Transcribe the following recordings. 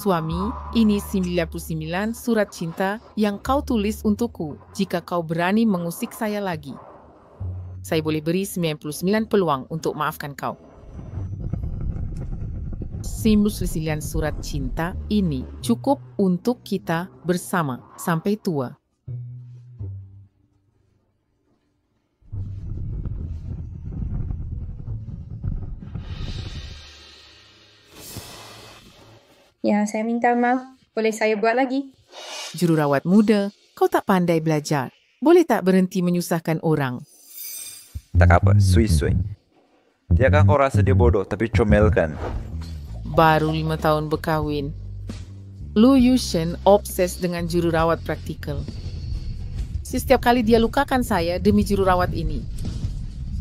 Suami, ini 99 surat cinta yang kau tulis untukku jika kau berani mengusik saya lagi. Saya boleh beri 99 peluang untuk maafkan kau. 99 surat cinta ini cukup untuk kita bersama sampai tua. Ya, saya minta maaf. Boleh saya buat lagi? Jururawat muda, kau tak pandai belajar. Boleh tak berhenti menyusahkan orang? Tak apa, sui-sui. Tiakkah kau rasa dia bodoh tapi comel kan? Baru 5 tahun berkahwin. Lu Yushen obses dengan jururawat praktikal. Setiap kali dia lukakan saya demi jururawat ini.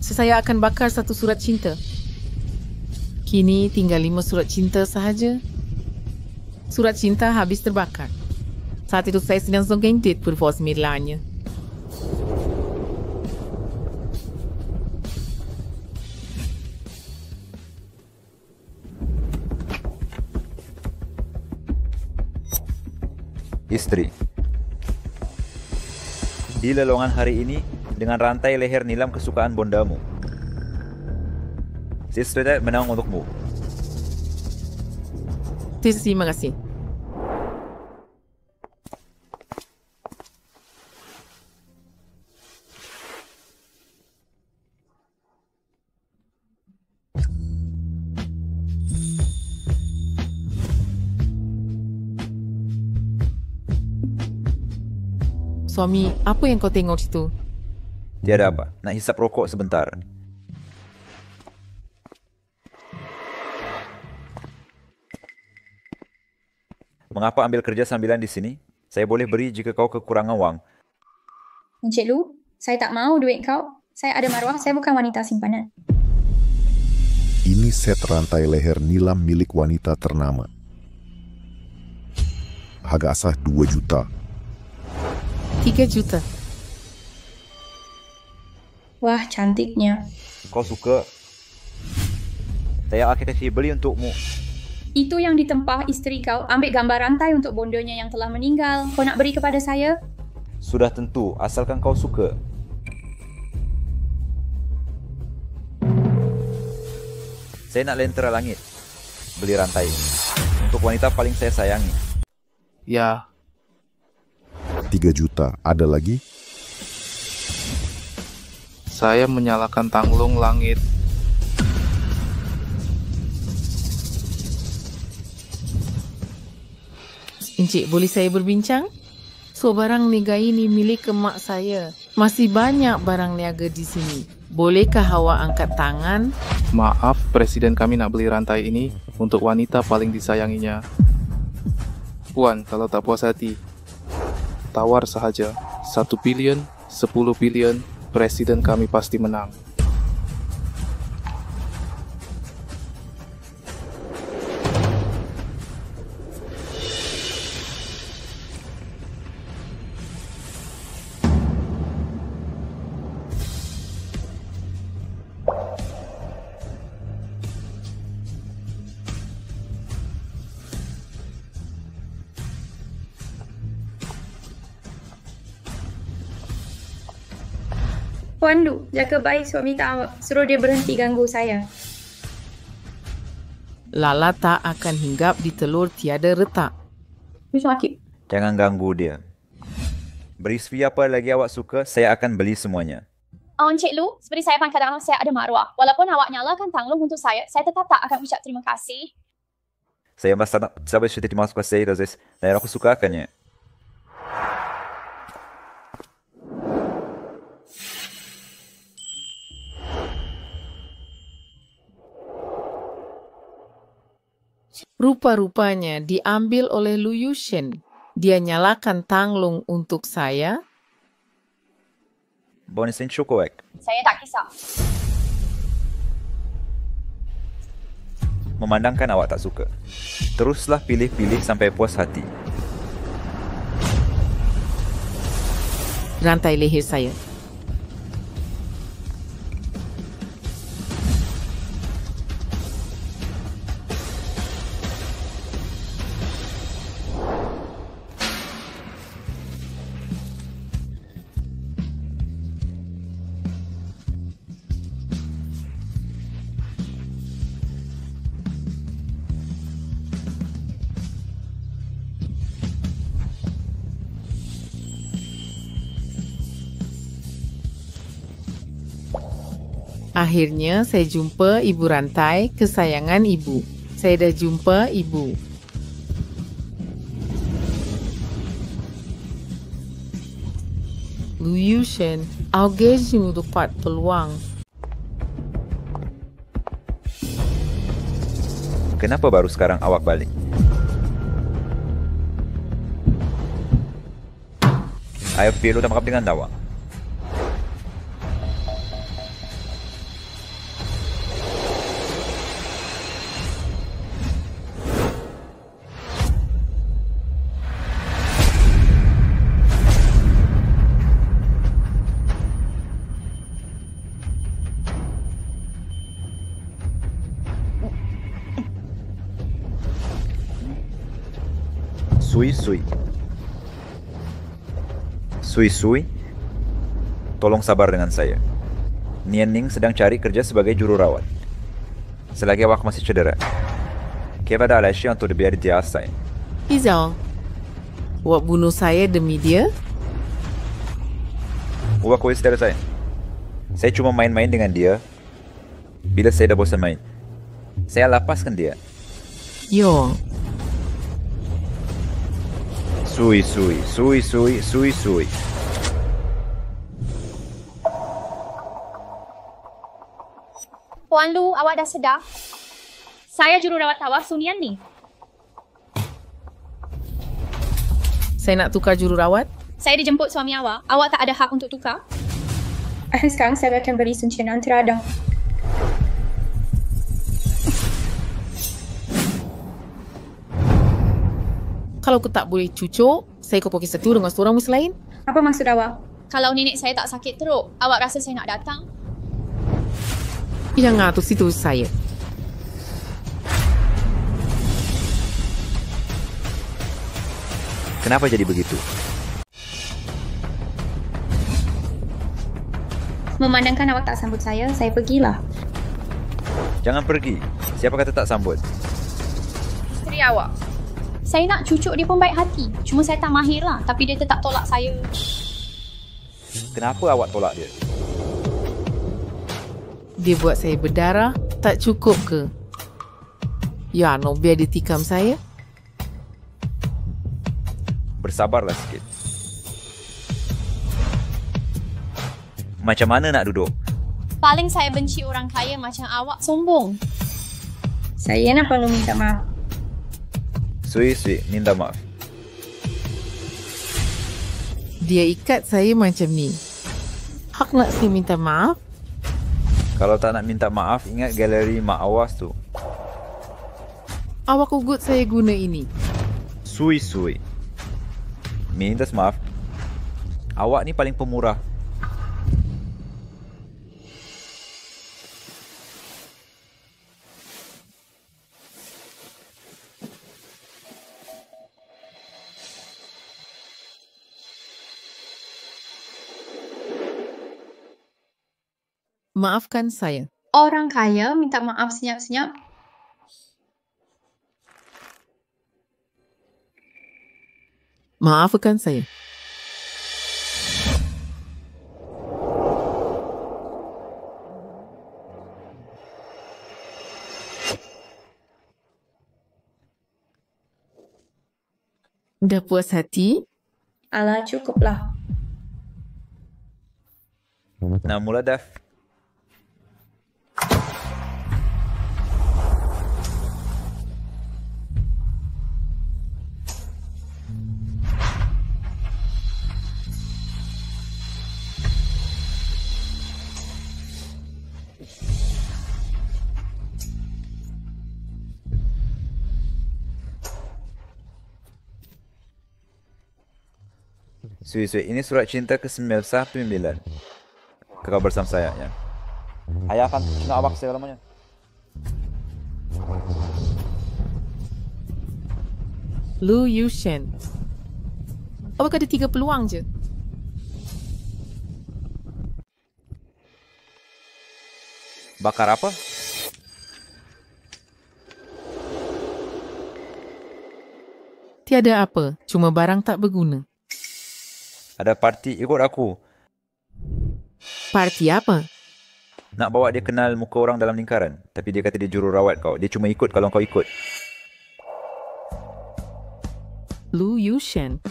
Saya akan bakar 1 surat cinta. Kini tinggal 5 surat cinta sahaja. Surat cinta habis terbakar. Saat itu saya sedang sengkentit berfosmirlanya. Istri. Di lelongan hari ini dengan rantai leher nilam kesukaan bondamu. Sistri menang untukmu. Terima kasih. Suami, apa yang kau tengok situ? Tiada apa, nak hisap rokok sebentar. Mengapa ambil kerja sambilan di sini? Saya boleh beri jika kau kekurangan wang. Encik Lu, saya tak mau duit kau. Saya ada maruah, saya bukan wanita simpanan. Ini set rantai leher nilam milik wanita ternama. Harga asas 2 juta. 3 juta. Wah, cantiknya. Kau suka? Saya akan kasih beli untukmu. Itu yang ditempah isteri kau. Ambil gambar rantai untuk bondonya yang telah meninggal. Kau nak beri kepada saya? Sudah tentu, asalkan kau suka. Saya nak lentera langit. Beli rantai ini. Untuk wanita paling saya sayangi. Ya. 3 juta. Ada lagi? Saya menyalakan tanglung langit. Encik, boleh saya berbincang? So, barang niaga ini milik emak saya. Masih banyak barang niaga di sini. Bolehkah awak angkat tangan? Maaf, Presiden kami nak beli rantai ini untuk wanita paling disayanginya. Puan, kalau tak puas hati, tawar sahaja. 1 bilion, 10 bilion, Presiden kami pasti menang. Puan Lu, jaga baik suami tak suruh dia berhenti ganggu saya. Lala tak akan hinggap di telur tiada retak. Jangan ganggu dia. Beri Svi apa lagi awak suka, saya akan beli semuanya. Encik Lu, seperti saya akan katakan saya ada maruah. Walaupun awak nyalakan tanglung untuk saya tetap tak akan ucap terima kasih. Saya bastante sabe se terima kasih, às vezes, daerah aku suka akannya. Rupa-rupanya diambil oleh Lu Yushen. Dia nyalakan tanglung untuk saya. Bonisin Chukoek. Saya tak kisah. Memandangkan awak tak suka. Teruslah pilih-pilih sampai puas hati. Rantai leher saya. Akhirnya saya jumpa ibu rantai kesayangan ibu. Saya dah jumpa ibu. Lu Yushen, Augustin untuk part peluang. Kenapa baru sekarang awak balik? Ayo perlu tak dengan awak. Sui. Tolong sabar dengan saya. Nian Ning sedang cari kerja sebagai jururawat. Selagi awak masih cedera, Keva dah alasya untuk biar dia asai. Izal, awak bunuh saya demi dia? Ubah kuis dari saya. Saya cuma main-main dengan dia. Bila saya dah bosan main, saya lepaskan dia. Yo, Sui. Puan Lu, awak dah sedar? Saya jururawat awak, Sunian ni. saya nak tukar jururawat. Saya dijemput suami awak. Awak tak ada hak untuk tukar. Sekarang saya akan beri suncian antiradang. Kalau aku tak boleh cucuk, saya kau pakai satu dengan seorang muslim lain. Apa maksud awak? Kalau nenek saya tak sakit teruk, awak rasa saya nak datang? Jangan atur situ saya. Kenapa jadi begitu? Memandangkan awak tak sambut saya pergilah. Jangan pergi. Siapa kata tak sambut? Isteri awak. Saya nak cucuk dia pun baik hati. Cuma saya tak mahir lah. Tapi dia tetap tolak saya. Kenapa awak tolak dia? Dia buat saya berdarah, tak cukup ke? Ya, no, biar dia tikam saya. Bersabarlah sikit. Macam mana nak duduk? Paling saya benci orang kaya macam awak sombong. Saya nak perlu minta maaf. Sui, minta maaf. Dia ikat saya macam ni. Hak nak saya minta maaf? Kalau tak nak minta maaf, ingat galeri Mak Awas tu. Awak ugut saya guna ini. Sui. Minta maaf. Awak ni paling pemurah. Maafkan saya. Orang kaya minta maaf senyap-senyap. Maafkan saya. Dah puas hati? Alah, cukuplah. Nak mula dah. Sui, ini surat cinta ke-9. Kau bersama saya, ya. Ayah akan nak awak selamanya. Lu Yushen. Awak ada 3 peluang je. Bakar apa? Tiada apa, cuma barang tak berguna. Ada parti ikut aku. Parti apa? Nak bawa dia kenal muka orang dalam lingkaran. Tapi dia kata dia jururawat kau. Dia cuma ikut kalau kau ikut. Lu Yushen.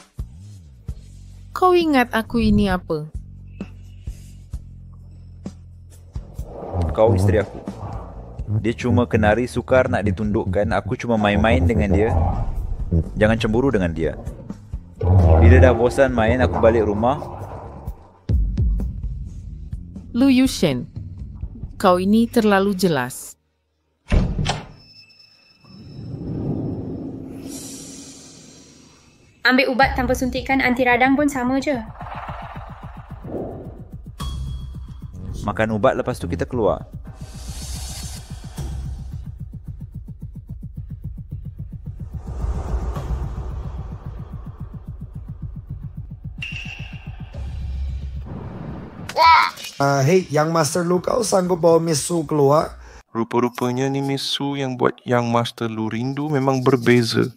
Kau ingat aku ini apa? Kau isteri aku. Dia cuma kenari sukar nak ditundukkan. Aku cuma main-main dengan dia. Jangan cemburu dengan dia. Bila dah bosan main, aku balik rumah. Lu Yushen. Kau ini terlalu jelas. Ambil ubat tanpa suntikan anti radang pun sama je. Makan ubat lepas tu kita keluar. Hey, Yang Master Lu, kau sanggup bawa Miss Su keluar? Rupa-rupanya ni Miss Su yang buat Yang Master Lu rindu memang berbeza.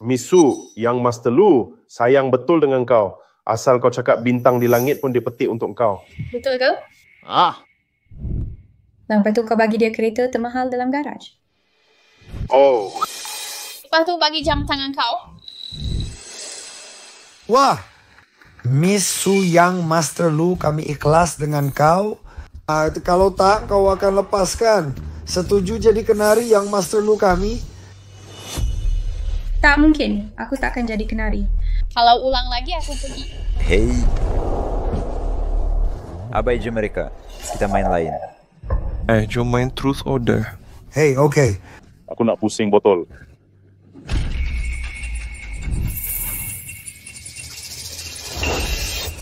Miss Su, Yang Master Lu sayang betul dengan kau. Asal kau cakap bintang di langit pun dia petik untuk kau. Betul ke? Lepas tu kau bagi dia kereta termahal dalam garaj. Oh. Lepas tu bagi jam tangan kau. Wah, Miss Su Yang Master Lu, kami ikhlas dengan kau. Kalau tak, kau akan lepaskan. Setuju jadi kenari Yang Master Lu kami? Tak mungkin. Aku tak akan jadi kenari. Kalau ulang lagi aku pergi. Hey. Abai je mereka. Kita main lain. Jom main Truth Order. Hey, okay. Aku nak pusing botol.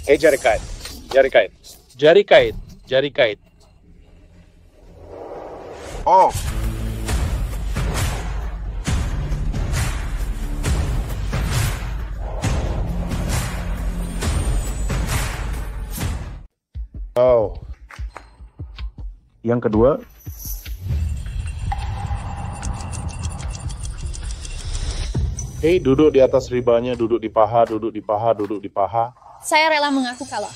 Jari kait. Jari kait. Jari kait. Jari kait. Oh. Oh. Yang kedua. Hey, duduk di atas ribanya, duduk di paha, duduk di paha, duduk di paha. Saya rela mengaku kalah.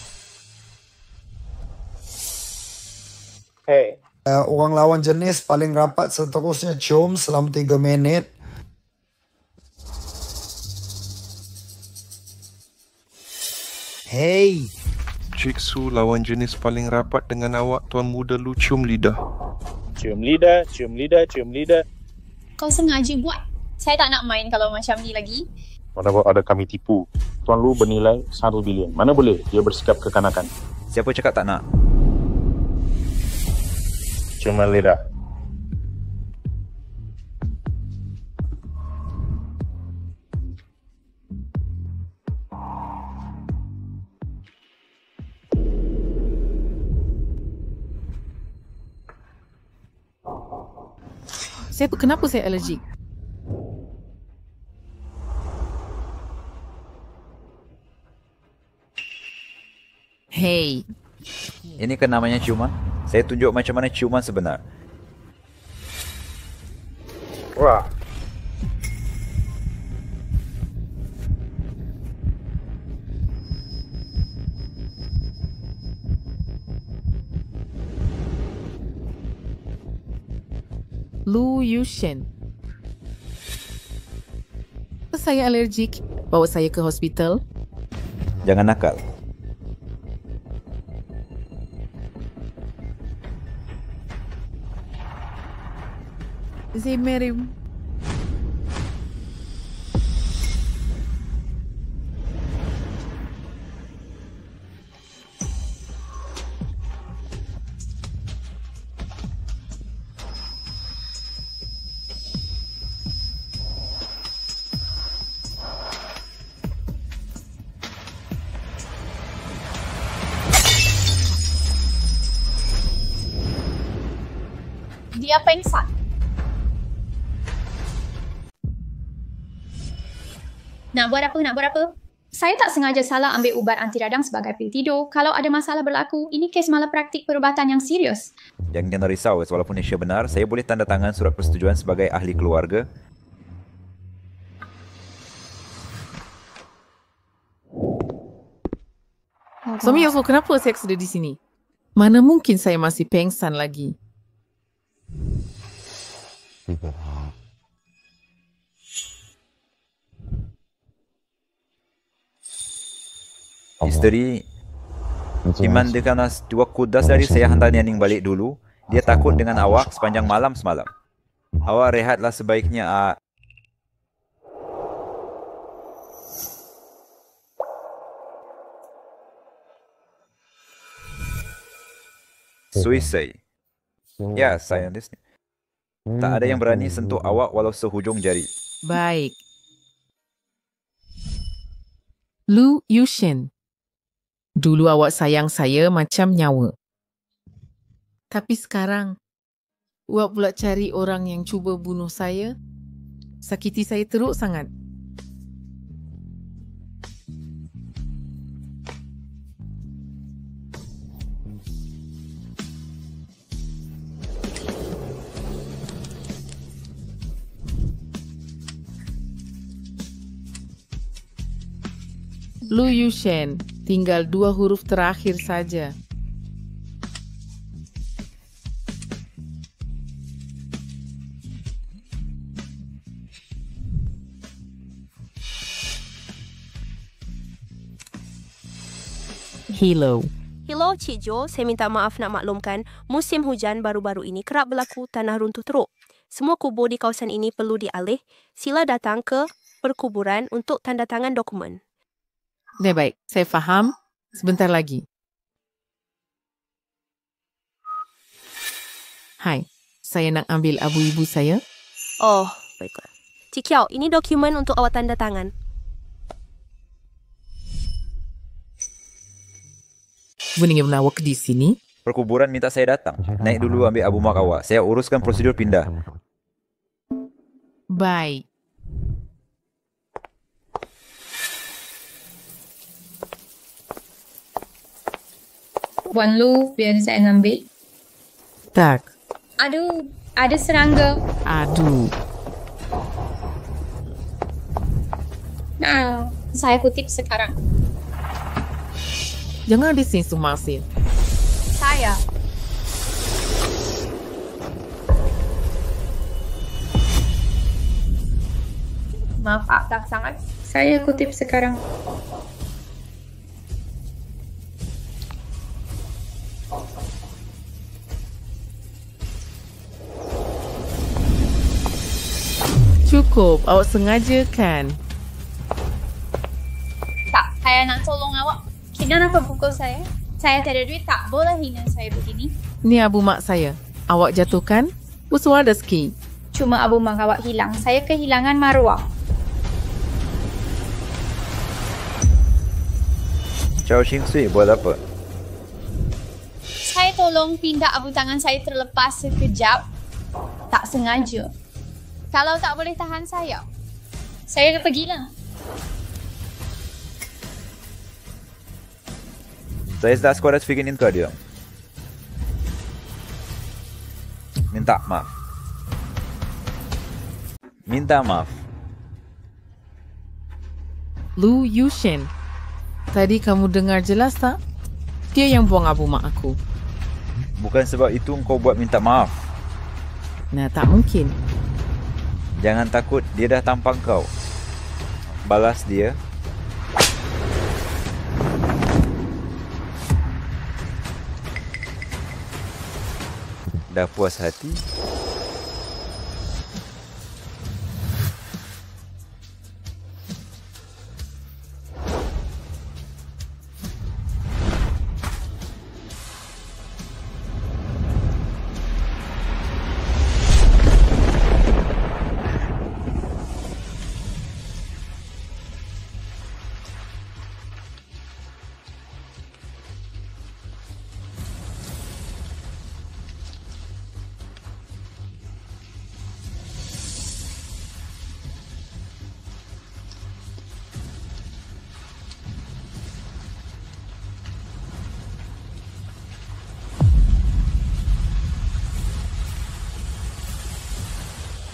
Hey. Orang lawan jenis paling rapat seterusnya cium selama 3 minit. Hey. Jigsaw lawan jenis paling rapat dengan awak, Tuan Muda Lu cium lidah. Cium lidah, cium lidah, cium lidah. Kau sengaja buat. Saya tak nak main kalau macam ni lagi. Mana ada kami tipu. Tuan Lu bernilai 1 bilion. Mana boleh dia bersikap kekanakan. Siapa cakap tak nak? Cuma lidah. Kenapa saya alergik? Hey. Ini kan namanya ciuman. Saya tunjuk macam mana ciuman sebenar. Wah. Lu Yushen. Saya alergik. Bawa saya ke hospital. Jangan nakal. Zemerim. Dia pengsan. Nak buat apa? Nak buat apa? Saya tak sengaja salah ambil ubat anti radang sebagai pil tidur. Kalau ada masalah berlaku, ini kes malapraktik perubatan yang serius. Jangan risau, walaupun Asia benar, saya boleh tanda tangan surat persetujuan sebagai ahli keluarga. Suami Yosef, kenapa seks ada di sini? Mana mungkin saya masih pengsan lagi. Isteri Iman dengan dua kudas dari saya hantar Nianing balik dulu. Dia takut dengan awak sepanjang malam semalam. Awak rehatlah sebaiknya. Suisai. Ya, saya di sini. Tak ada yang berani sentuh awak walau sehujung jari. Baik. Lu Yushin. Dulu awak sayang saya macam nyawa. Tapi sekarang, awak pula cari orang yang cuba bunuh saya. Sakiti saya teruk sangat. Lu Yushen, tinggal 2 huruf terakhir saja. Hello. Hello Cik Jo, saya minta maaf nak maklumkan, musim hujan baru-baru ini kerap berlaku tanah runtuh teruk. Semua kubur di kawasan ini perlu dialih. Sila datang ke perkuburan untuk tanda tangan dokumen. Baik, saya faham. Sebentar lagi. Hai, saya nak ambil abu ibu saya. Oh, baiklah. Cik Kiau, ini dokumen untuk awak tanda tangan. Bening awak di sini? Perkuburan minta saya datang. Naik dulu ambil abu mak awak. Saya uruskan prosedur pindah. Baik. Puan Lu, biar saya ambil. Tak. Aduh, ada serangga. Aduh. Nah, saya kutip sekarang. Jangan di sini sumasin. Saya. Maaf, tak sangat. Saya kutip sekarang. Cukup, awak sengaja kan? Tak, saya nak tolong awak. Kenapa pukul saya? Saya tak ada duit, tak boleh hina saya begini. Ni abu mak saya. Awak jatuhkan? Uswal rezeki. Cuma abu mak awak hilang. Saya kehilangan maruah. Chow Ching Sui buat apa? Saya tolong pindah abu tangan saya terlepas sekejap. Tak sengaja. Kalau tak boleh tahan saya pergilah. Saya tak sekuat fikinin ke dia. Minta maaf. Minta maaf. Lu Yushen, tadi kamu dengar jelas tak? Dia yang buang abu mak aku. Bukan sebab itu engkau buat minta maaf. Nah, tak mungkin. Jangan takut, dia dah tampang kau. Balas dia. Dah puas hati?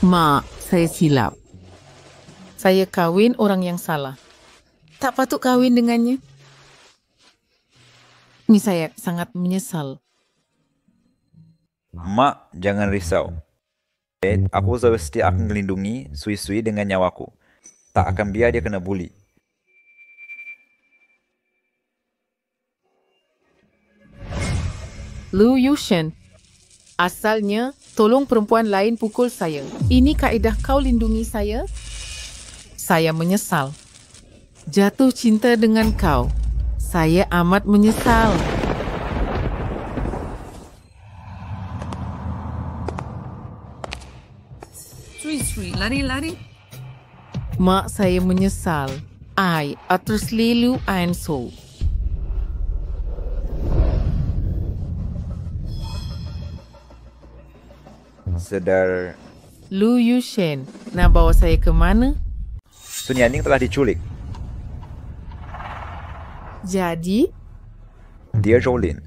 Mak, saya silap. Saya kahwin orang yang salah. Tak patut kahwin dengannya. Ini saya sangat menyesal. Mak, jangan risau. Aku setia akan melindungi Sui-Sui dengan nyawaku. Tak akan biar dia kena buli. Lu Yushen, asalnya tolong perempuan lain pukul saya. Ini kaedah kau lindungi saya? Saya menyesal. Jatuh cinta dengan kau. Saya amat menyesal. Sui-Sui, lari-lari. Mak, saya menyesal. I atas Lilu Ainso. Sedar Lu Yushen, nak bawa saya ke mana? Sun Yanning telah diculik. Jadi? Dia Jolin.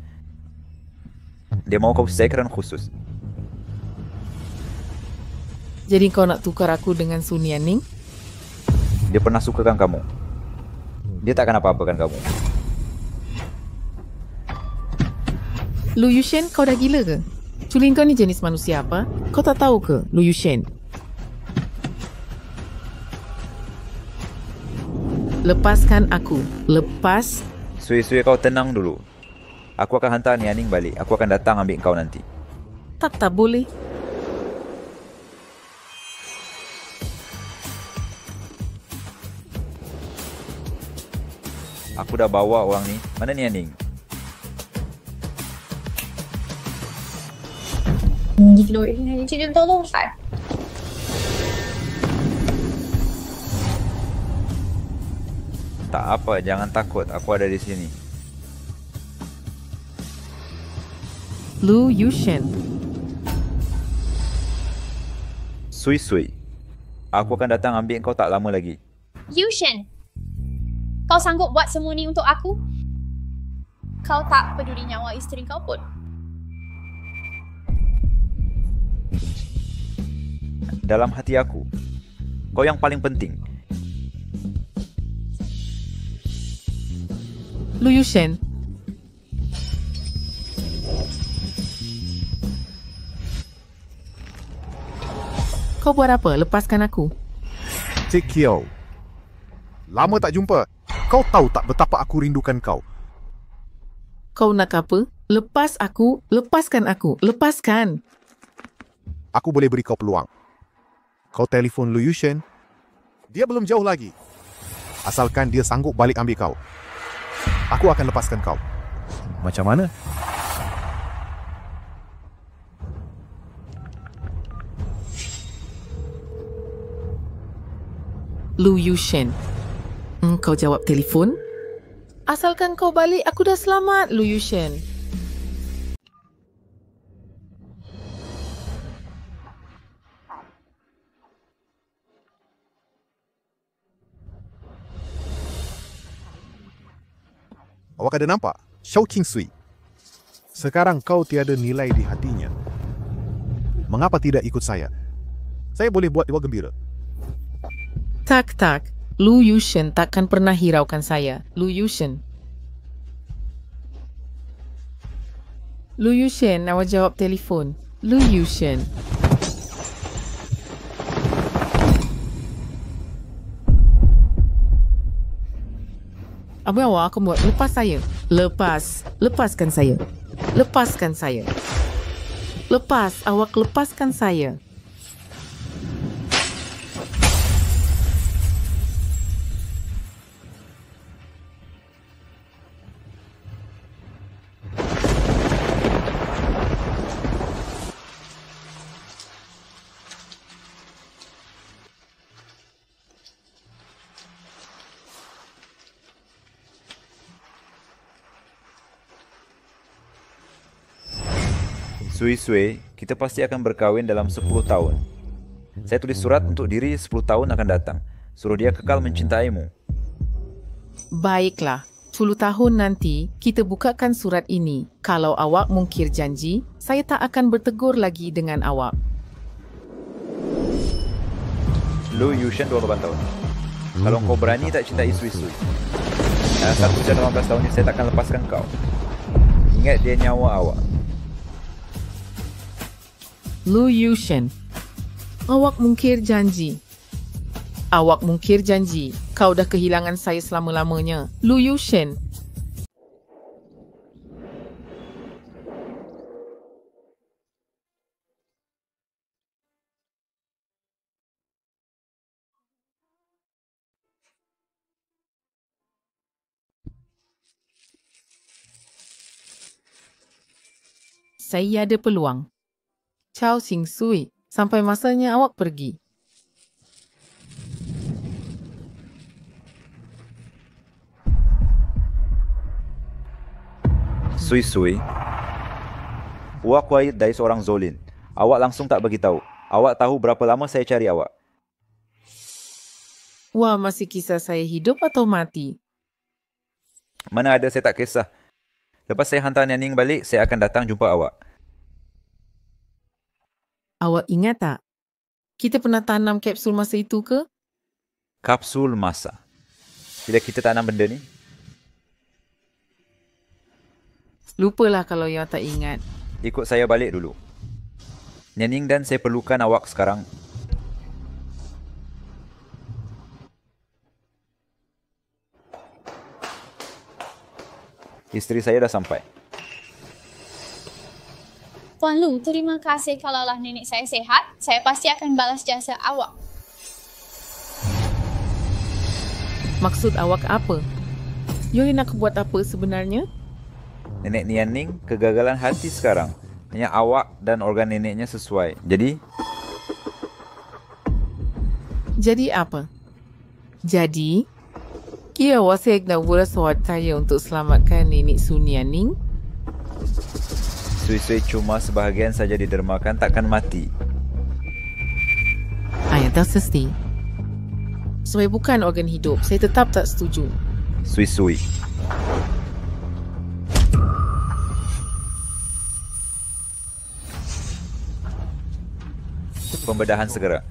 Dia mau kau sekran khusus. Jadi kau nak tukar aku dengan Sun Yanning? Dia pernah sukakan kamu. Dia tak akan apa-apakan kamu. Lu Yushen, kau dah gila ke? Culin kau ni jenis manusia apa? Kau tak tahu ke, Lu Yushen? Lepaskan aku. Lepas. Sui-Sui, kau tenang dulu. Aku akan hantar Nianing balik. Aku akan datang ambil kau nanti. Tak boleh. Aku dah bawa orang ni. Mana Nianing? Gila, cik tolong kan? Tak apa, jangan takut. Aku ada di sini. Lu Yushen. Sui-Sui, aku akan datang ambil kau tak lama lagi. Yushen, kau sanggup buat semua ni untuk aku? Kau tak peduli nyawa isteri kau pun. Dalam hati aku, kau yang paling penting. Lu Yushen. Kau buat apa? Lepaskan aku. Cik Kiau. Lama tak jumpa. Kau tahu tak betapa aku rindukan kau? Kau nak apa? Lepas aku. Lepaskan aku. Lepaskan. Aku boleh beri kau peluang. Kau telefon Lu Yushen. Dia belum jauh lagi. Asalkan dia sanggup balik ambil kau. Aku akan lepaskan kau. Macam mana? Lu Yushen. Kau jawab telefon? Asalkan kau balik, aku dah selamat, Lu Yushen. Awak ada nampak? Shao Qingsui. Sekarang kau tiada nilai di hatinya. Mengapa tidak ikut saya? Saya boleh buat dia gembira. Tak. Lu Yushen takkan pernah hiraukan saya. Lu Yushen. Lu Yushen, awak jawab telefon. Lu Yushen. Apa yang awak akan buat? Lepas saya. Lepaskan saya. Lepaskan saya. Lepas. Awak lepaskan saya. Sui-Sui, kita pasti akan berkahwin dalam 10 tahun. Saya tulis surat untuk diri 10 tahun akan datang. Suruh dia kekal mencintaimu. Baiklah. 10 tahun nanti, kita bukakan surat ini. Kalau awak mungkir janji, saya tak akan bertegur lagi dengan awak. Lu Yushen 28 tahun. Kalau kau berani tak cintai Sui-Sui, dalam 1 dan 18 tahun ini saya tak akan lepaskan kau. Ingat dia nyawa awak. Lu Yushen, awak mungkir janji. Awak mungkir janji. Kau dah kehilangan saya selama-lamanya. Lu Yushen. Saya ada peluang. Chow Sing Sui, sampai masanya awak pergi. Sui-sui. Wak kuait dari seorang Zolin. Awak langsung tak beritahu. Awak tahu berapa lama saya cari awak. Wah, masih kisah saya hidup atau mati? Mana ada, saya tak kisah. Lepas saya hantar Nianing balik, saya akan datang jumpa awak. Awak ingat tak? Kita pernah tanam kapsul masa itu ke? Kapsul masa. Bila kita tanam benda ni? Lupalah kalau yang tak ingat. Ikut saya balik dulu. Nianing dan saya perlukan awak sekarang. Isteri saya dah sampai. Tuan Lu, terima kasih kalaulah nenek saya sihat. Saya pasti akan balas jasa awak. Maksud awak apa? Yoi nak buat apa sebenarnya? Nenek Nianing kegagalan hati sekarang. Hanya awak dan organ neneknya sesuai. Jadi apa? Jadi, ia wasik nak berusaha saya untuk selamatkan nenek Su Nianing? Sui-sui cuma sebahagian saja didermakan, takkan mati. Saya tak sesti. Saya bukan organ hidup. Saya tetap tak setuju. Sui-sui. Pembedahan segera.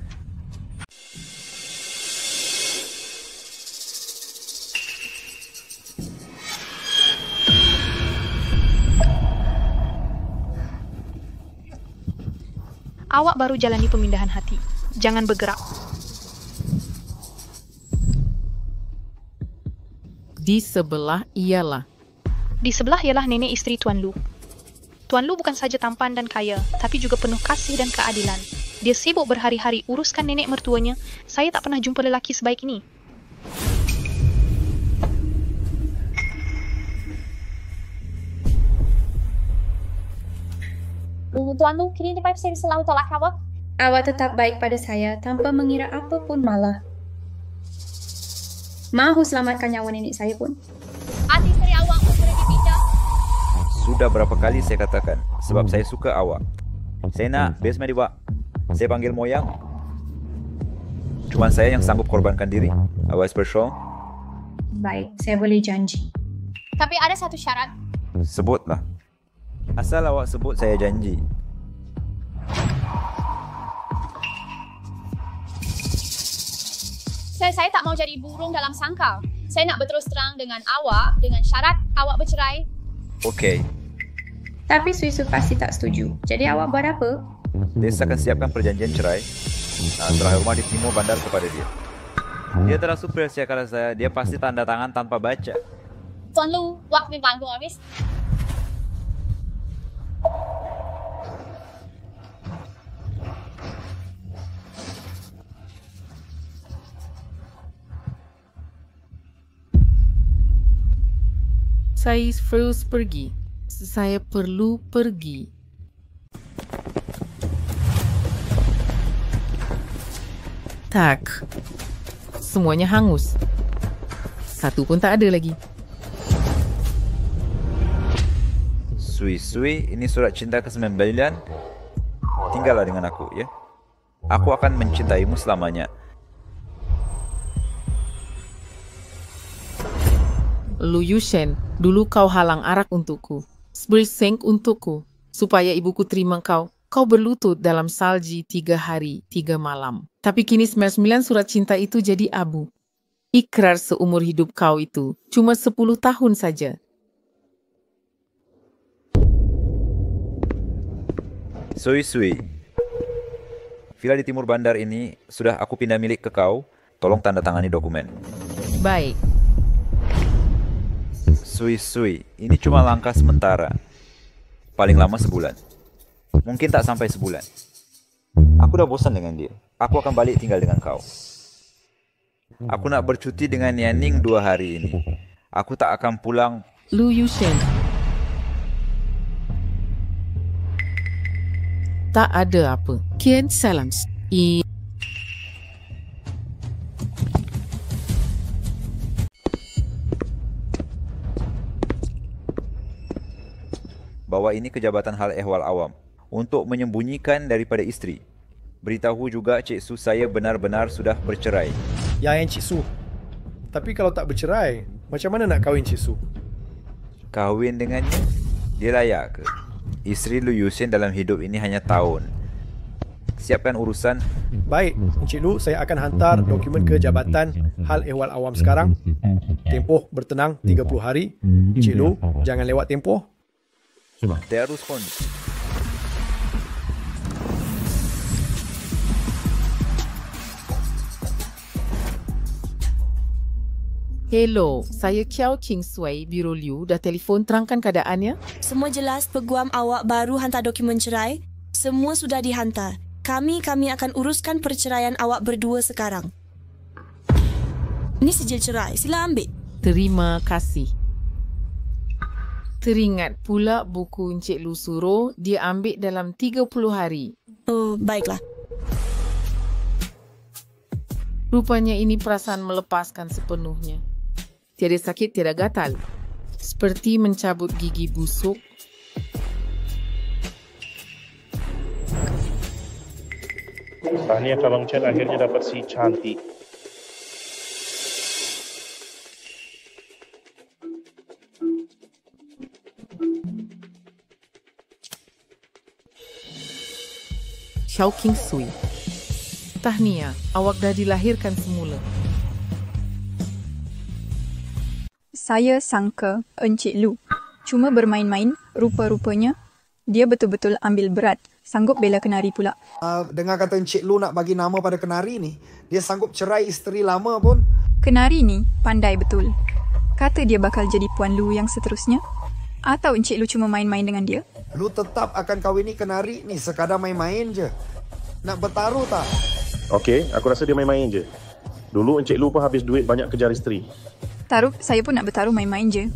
Awak baru jalani pemindahan hati. Jangan bergerak. Di sebelah ialah. Di sebelah ialah nenek isteri Tuan Lu. Tuan Lu bukan saja tampan dan kaya, tapi juga penuh kasih dan keadilan. Dia sibuk berhari-hari uruskan nenek mertuanya. Saya tak pernah jumpa lelaki sebaik ini. Tuan Lu, kini di pipe saya selalu tolak awak. Awak tetap baik pada saya tanpa mengira apapun malah. Mahu selamatkan nyawa nenek saya pun. Hati isteri awak pun boleh dipindah. Sudah berapa kali saya katakan, sebab saya suka awak. Saya nak base mediwak. Saya panggil moyang. Cuma saya yang sanggup korbankan diri. Awak special? Baik, saya boleh janji. Tapi ada satu syarat. Sebutlah. Asal awak sebut, saya janji. Saya tak mau jadi burung dalam sangkar. Saya nak berterus terang dengan awak dengan syarat awak bercerai. Okey. Tapi Suisu pasti tak setuju. Jadi awak buat apa? Desa akan siapkan perjanjian cerai. Setelah rumah di timur bandar kepada dia. Dia telah super kalau saya. Dia pasti tanda tangan tanpa baca. Tuan Lu, waktu panggung habis. Saya harus pergi. Saya perlu pergi. Tak. Semuanya hangus. Satu pun tak ada lagi. Sui-sui, ini surat cinta ke-9. Tinggallah dengan aku, ya. Aku akan mencintaimu selamanya. Lu Yushen, dulu kau halang arak untukku, beri seng untukku, supaya ibuku terima kau. Kau berlutut dalam salji 3 hari, 3 malam. Tapi kini 99 surat cinta itu jadi abu. Ikrar seumur hidup kau itu cuma 10 tahun saja. Sui-sui, villa di timur bandar ini sudah aku pindah milik ke kau. Tolong tanda tangani dokumen. Baik. Sui, ini cuma langkah sementara. Paling lama sebulan. Mungkin tak sampai sebulan. Aku udah bosan dengan dia. Aku akan balik tinggal dengan kau. Aku nak bercuti dengan Yaning 2 hari ini. Aku tak akan pulang. Lu Yushen. Tak ada apa. Kian salam. Bawa ini ke Jabatan Hal Ehwal Awam untuk menyembunyikan daripada isteri. Beritahu juga Cik Su saya benar-benar sudah bercerai. Ya, yang Cik Su. Tapi kalau tak bercerai, macam mana nak kahwin Cik Su? Kahwin dengannya? Dia layak ke? Isteri Lu Yusin dalam hidup ini hanya tahun. Siapkan urusan. Baik, Encik Lu, saya akan hantar dokumen ke Jabatan Hal Ehwal Awam sekarang. Tempoh bertenang 30 hari. Encik Lu, jangan lewat tempoh. Dia respon. Hello, saya Kiao King Sui, Biro Liu. Dah telefon terangkan keadaannya? Semua jelas, peguam awak baru hantar dokumen cerai. Semua sudah dihantar. Kami akan uruskan perceraian awak berdua sekarang. Ini sijil cerai, sila ambil. Terima kasih. Teringat pula buku Encik Lu suruh dia ambil dalam 30 hari. Oh, baiklah. Rupanya ini perasaan melepaskan sepenuhnya. Tiada sakit, tiada gatal. Seperti mencabut gigi busuk. Tahniah Kalong Chen akhirnya dapat si cantik. Xiao King Sui. Tahniah, awak dah dilahirkan semula. Saya sangka Encik Lu cuma bermain-main, rupa-rupanya dia betul-betul ambil berat, sanggup bela kenari pula. Dengar kata Encik Lu nak bagi nama pada kenari ni, dia sanggup cerai isteri lama pun. Kenari ni pandai betul. Kata dia bakal jadi Puan Lu yang seterusnya. Atau Encik Lu cuma main-main dengan dia? Lu tetap akan kahwini kenari ni sekadar main-main je. Nak bertaruh tak? Okey, aku rasa dia main-main je. Dulu Encik Lu pun habis duit banyak kejar isteri. Taruh, saya pun nak bertaruh main-main je.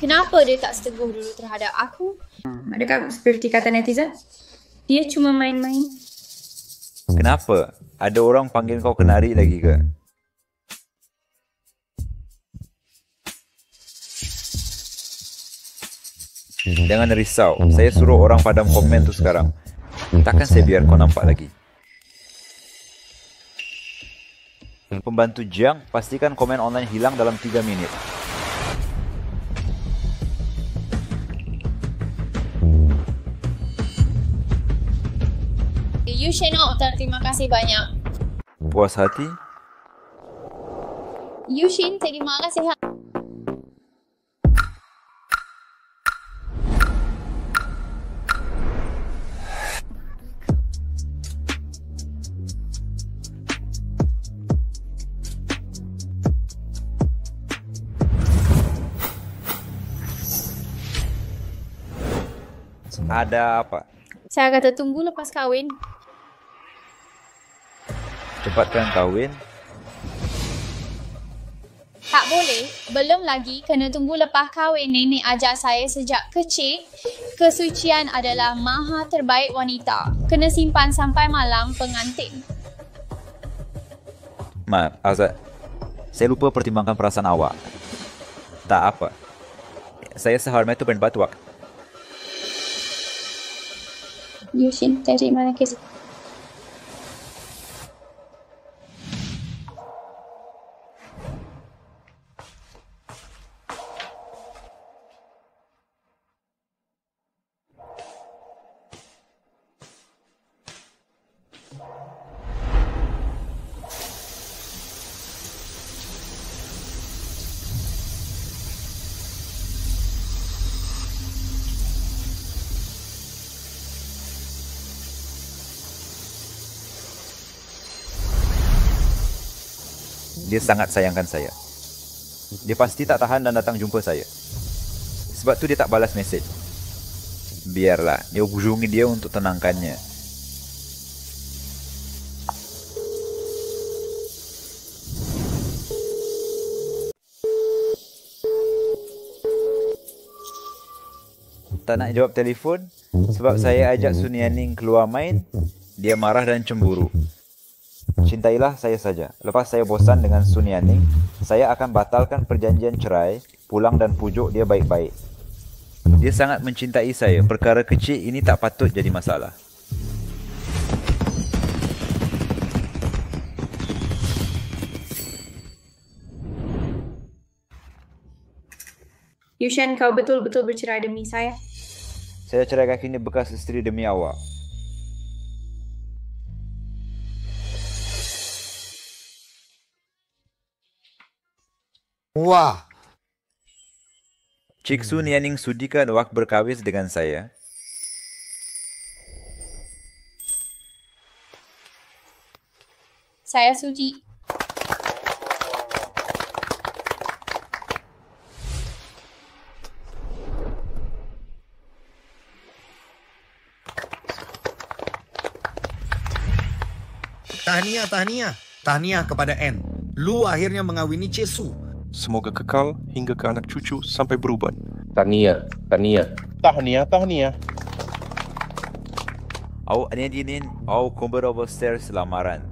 Kenapa dia tak seteguh dulu terhadap aku? Adakah seperti kata netizen? Dia cuma main-main. Kenapa? Ada orang panggil kau kenari lagi ke? Jangan risau, saya suruh orang padam komen tu sekarang. Takkan saya biar kau nampak lagi. Pembantu Jiang, pastikan komen online hilang dalam 3 minit. Yushen, terima kasih banyak. Puas hati? Yushin, terima kasih. Ada apa? Saya kata tunggu lepas kahwin. Cepatkan kahwin? Tak boleh. Belum lagi. Kena tunggu lepas kahwin. Nenek ajar saya sejak kecil. Kesucian adalah maha terbaik wanita. Kena simpan sampai malam pengantin. Maaf, Azad. Saya lupa pertimbangkan perasaan awak. Tak apa. Saya sehormat itu ben batuak. Yushin, terima kasih. dia sangat sayangkan saya. Dia pasti tak tahan dan datang jumpa saya. Sebab tu dia tak balas mesej. Biarlah, dia hubungi dia untuk tenangkannya. Tak nak jawab telefon sebab saya ajak Sun Yaning keluar main, dia marah dan cemburu. Cintailah saya saja. Lepas saya bosan dengan Sun Yaning, saya akan batalkan perjanjian cerai, pulang dan pujuk dia baik-baik. Dia sangat mencintai saya. Perkara kecil ini tak patut jadi masalah. Yushan, kau betul-betul bercerai demi saya. Saya ceraikan kini bekas isteri demi awak. Wah. Cik Sun Yaning sudikan wak berkahwin dengan saya. Saya sudi. Tahniah kepada Anne. Lu akhirnya mengawini Cik Su. Semoga kekal hingga ke anak cucu sampai beruban. Tahniah. Awak dinin awak kumbar stairs lamaran.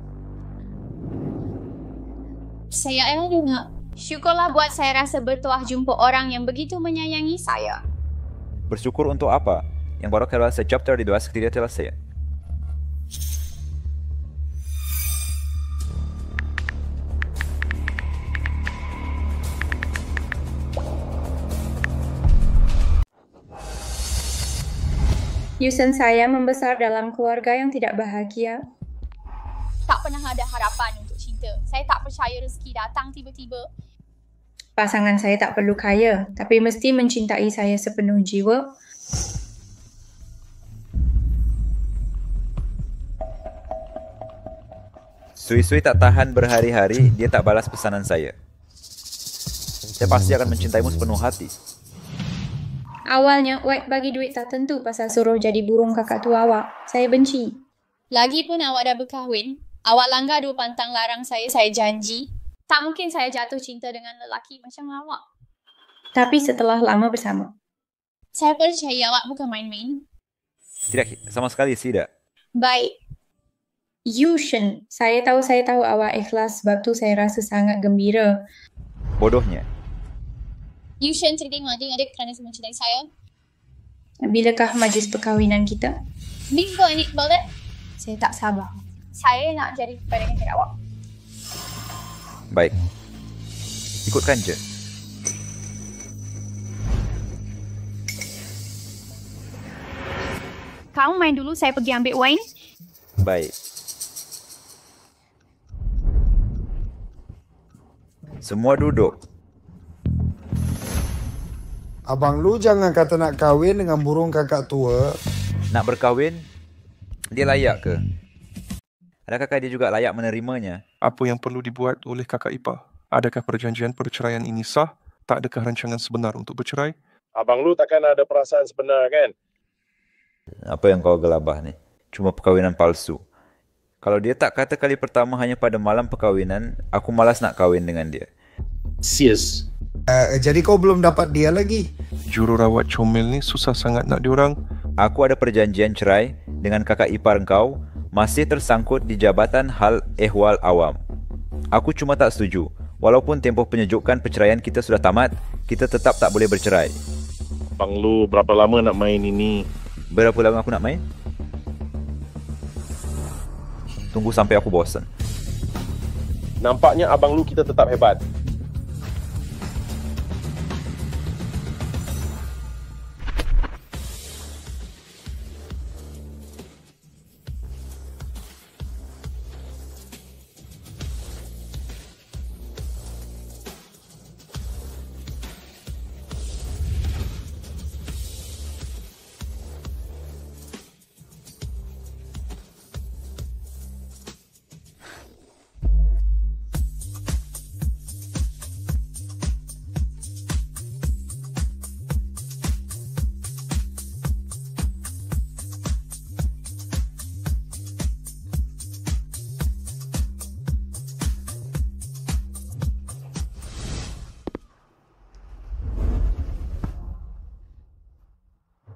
Saya dengar. Syukurlah buat saya rasa bertuah jumpa orang yang begitu menyayangi saya. Bersyukur untuk apa? Yang baru keluar sechapter di 2 tidak selesai. Yusen saya membesar dalam keluarga yang tidak bahagia. Tak pernah ada harapan untuk cinta. Saya tak percaya rezeki datang tiba-tiba. Pasangan saya tak perlu kaya, tapi mesti mencintai saya sepenuh jiwa. Sui-sui tak tahan berhari-hari, dia tak balas pesanan saya. Saya pasti akan mencintaimu sepenuh hati. Awalnya, White bagi duit tak tentu pasal suruh jadi burung kakak tua awak. Saya benci. Lagipun awak dah berkahwin, awak langgar 2 pantang larang saya janji. Tak mungkin saya jatuh cinta dengan lelaki macam awak. Tapi setelah lama bersama. Saya percaya awak bukan main-main. Tidak, sama sekali tidak. Baik. Yushen, saya tahu awak ikhlas sebab tu saya rasa sangat gembira. Bodohnya. Yushen treating adik-adik kerana mencintai saya. Bilakah majlis perkahwinan kita? Minggu ini boleh? Saya tak sabar. Saya nak jadi pada dengan awak. Baik. Ikutkan je. Kau main dulu, saya pergi ambil wine. Baik. Semua duduk. Abang lu jangan kata nak kahwin dengan burung kakak tua. Nak berkahwin, dia layak ke? Adakah dia juga layak menerimanya? Apa yang perlu dibuat oleh kakak ipar? Adakah perjanjian perceraian ini sah? Tak adakah rancangan sebenar untuk bercerai? Abang lu takkan ada perasaan sebenar kan? Apa yang kau gelabah ni? Cuma perkahwinan palsu. Kalau dia tak kata kali pertama hanya pada malam perkahwinan, aku malas nak kahwin dengan dia. Sis. Jadi kau belum dapat dia lagi? Jururawat comel ni susah sangat nak diorang. Aku ada perjanjian cerai dengan kakak ipar kau, masih tersangkut di Jabatan Hal Ehwal Awam. Aku cuma tak setuju. Walaupun tempoh penyejukkan perceraian kita sudah tamat, kita tetap tak boleh bercerai. Bang lu berapa lama nak main ini? Berapa lama aku nak main? Tunggu sampai aku bosan. Nampaknya abang lu kita tetap hebat.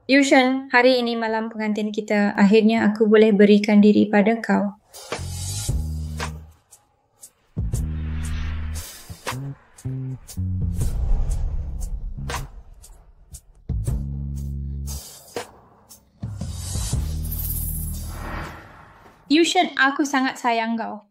Yushen, hari ini malam pengantin kita. Akhirnya aku boleh berikan diri pada kau. Yushen, aku sangat sayang kau.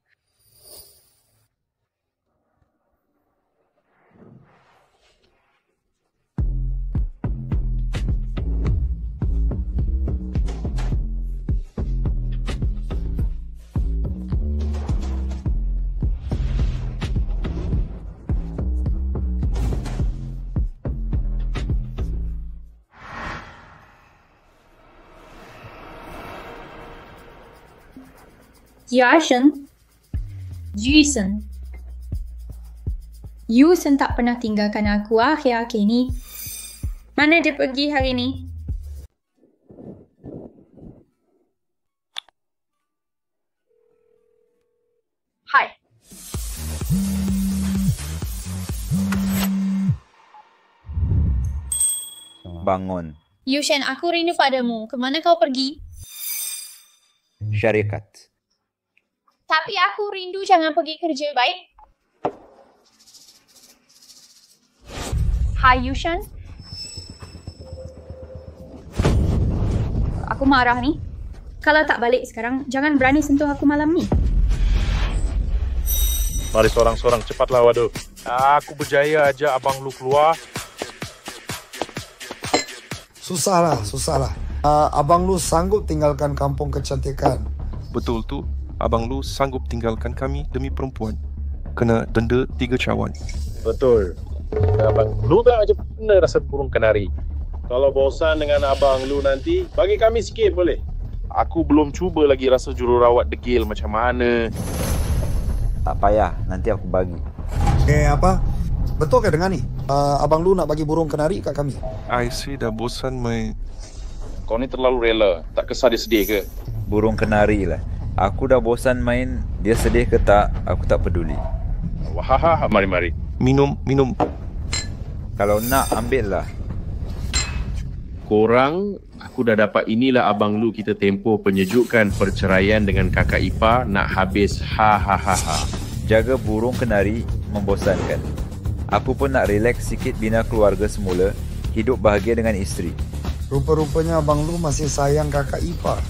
Jason, Yusen tak pernah tinggalkan aku akhir-akhir ni. Mana dia pergi hari ni? Hai. Bangun. Yushen, aku rindu padamu. Kemana kau pergi? Syarikat. Tapi aku rindu jangan pergi kerja, baik? Hai Yushen. Aku marah ni. Kalau tak balik sekarang, jangan berani sentuh aku malam ni. Mari seorang-seorang, cepatlah waduh. Aku berjaya ajak Abang Lu keluar. Susahlah. Abang Lu sanggup tinggalkan kampung kecantikan. Betul tu, Abang Lu sanggup tinggalkan kami demi perempuan. Kena denda 3 cawan. Betul. Abang Lu tak aja pernah rasa burung kenari. Kalau bosan dengan Abang Lu nanti, bagi kami sikit boleh? Aku belum cuba lagi rasa jururawat degil macam mana. Tak payah, nanti aku bagi. Apa? Betul ke dengan ni? Abang Lu nak bagi burung kenari kat kami? I see dah bosan main. Kau ni terlalu rela. Tak kesal dia sedih ke? Burung kenari lah. Aku dah bosan main. Dia sedih ke tak, aku tak peduli. Wah, mari. Minum. Kalau nak, ambil lah. Korang, aku dah dapat inilah Abang Lu kita tempoh penyejukkan perceraian dengan kakak ipar nak habis Jaga burung kenari membosankan. Aku pun nak relax sikit bina keluarga semula, hidup bahagia dengan isteri. Rupa-rupanya Abang Lu masih sayang kakak ipar.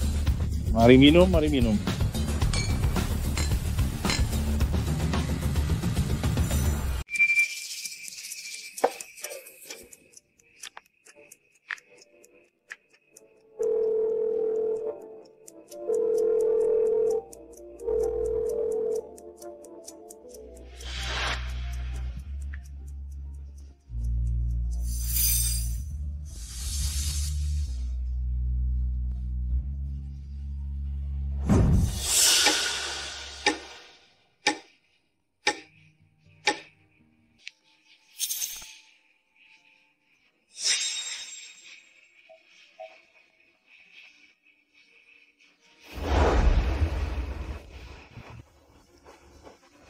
Mari minum.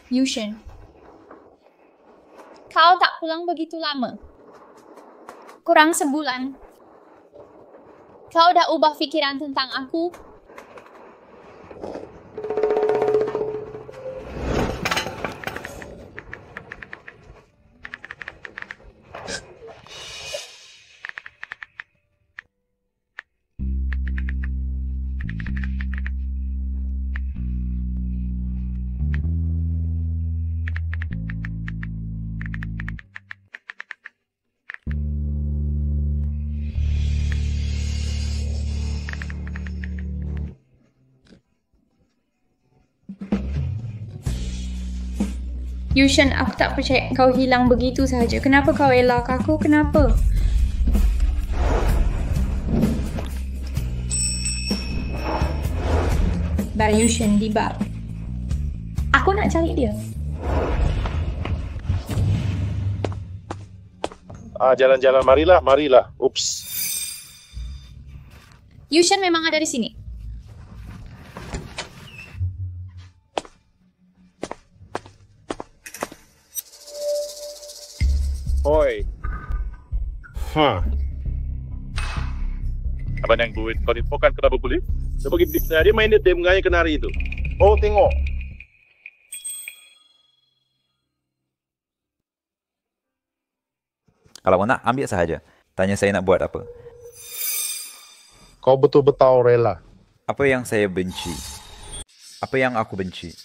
Yushen, kau tak pulang begitu lama. Kurang sebulan. Kau dah ubah fikiran tentang aku? Yushen, aku tak percaya kau hilang begitu sahaja. Kenapa kau elak aku? Kenapa? Bar Yushen di bar. Aku nak cari dia. Jalan-jalan, marilah. Ups. Yushen memang ada di sini. Hoi. Abang yang kau infokan kenapa boleh? Dia main dia dengan kenari itu. Oh, tengok. Kalau nak, ambil sahaja. Tanya saya nak buat apa. Kau betul-betul rela. Apa yang saya benci? Apa yang aku benci?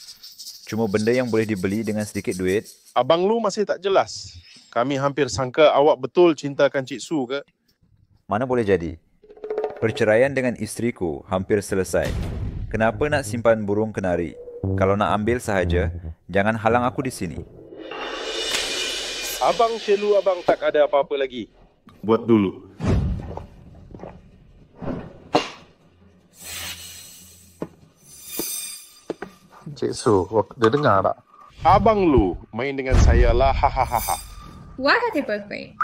Cuma benda yang boleh dibeli dengan sedikit duit. Abang Lu masih tak jelas. Kami hampir sangka awak betul cintakan Cik Su ke? Mana boleh jadi? Perceraian dengan isteriku hampir selesai. Kenapa nak simpan burung kenari? Kalau nak ambil sahaja, jangan halang aku di sini. Abang Shelu, abang tak ada apa-apa lagi. Buat dulu. Cik Su, dia dengar tak? Abang Lu main dengan saya lah, hahaha. What are they birthday?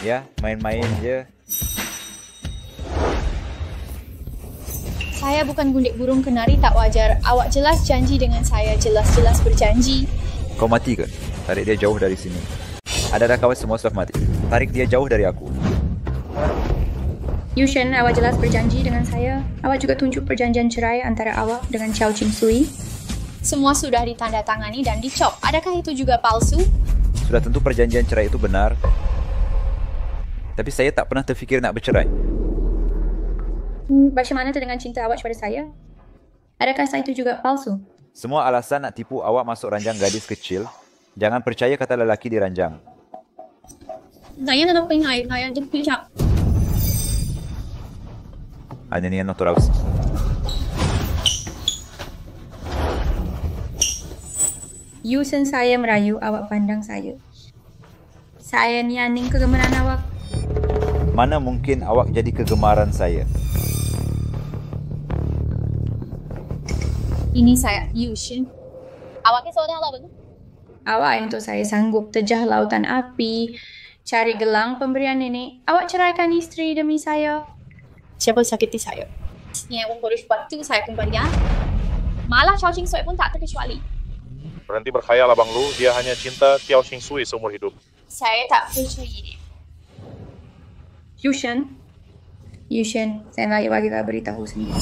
Ya, main-main je. Saya bukan gundik burung kenari tak wajar. Awak jelas janji dengan saya, jelas-jelas berjanji. Kau mati ke? Tarik dia jauh dari sini. Ada kawan semua sudah mati. Tarik dia jauh dari aku. Yushen, awak jelas berjanji dengan saya. Awak juga tunjuk perjanjian cerai antara awak dengan Chow Ching Sui. Semua sudah ditandatangani dan dicop. Adakah itu juga palsu? Sudah tentu perjanjian cerai itu benar. Tapi saya tak pernah terfikir nak bercerai. Bagaimana dengan cinta awak kepada saya? Adakah itu juga palsu? Semua alasan nak tipu awak masuk ranjang gadis kecil. Jangan percaya kata lelaki di ranjang. Saya tak tahu ingat, saya jadi siap. Ada ni yang notoraus. Yusen saya merayu awak pandang saya. Saya ni aning kegemaran awak. Mana mungkin awak jadi kegemaran saya? Ini saya, Yushin. Awaknya seorang apa? Awak yang untuk saya sanggup terjah lautan api, cari gelang pemberian nenek. Awak ceraikan isteri demi saya. Siapa sakiti saya? Yang mengurus batu saya kembalian. Malah Chow Ching Sui pun tak terkecuali. Berhenti berkhayal abang Lu, dia hanya cinta Chow Ching Sui seumur hidup. Saya tak percaya dia. Yushen, saya bagi beritahu sendiri.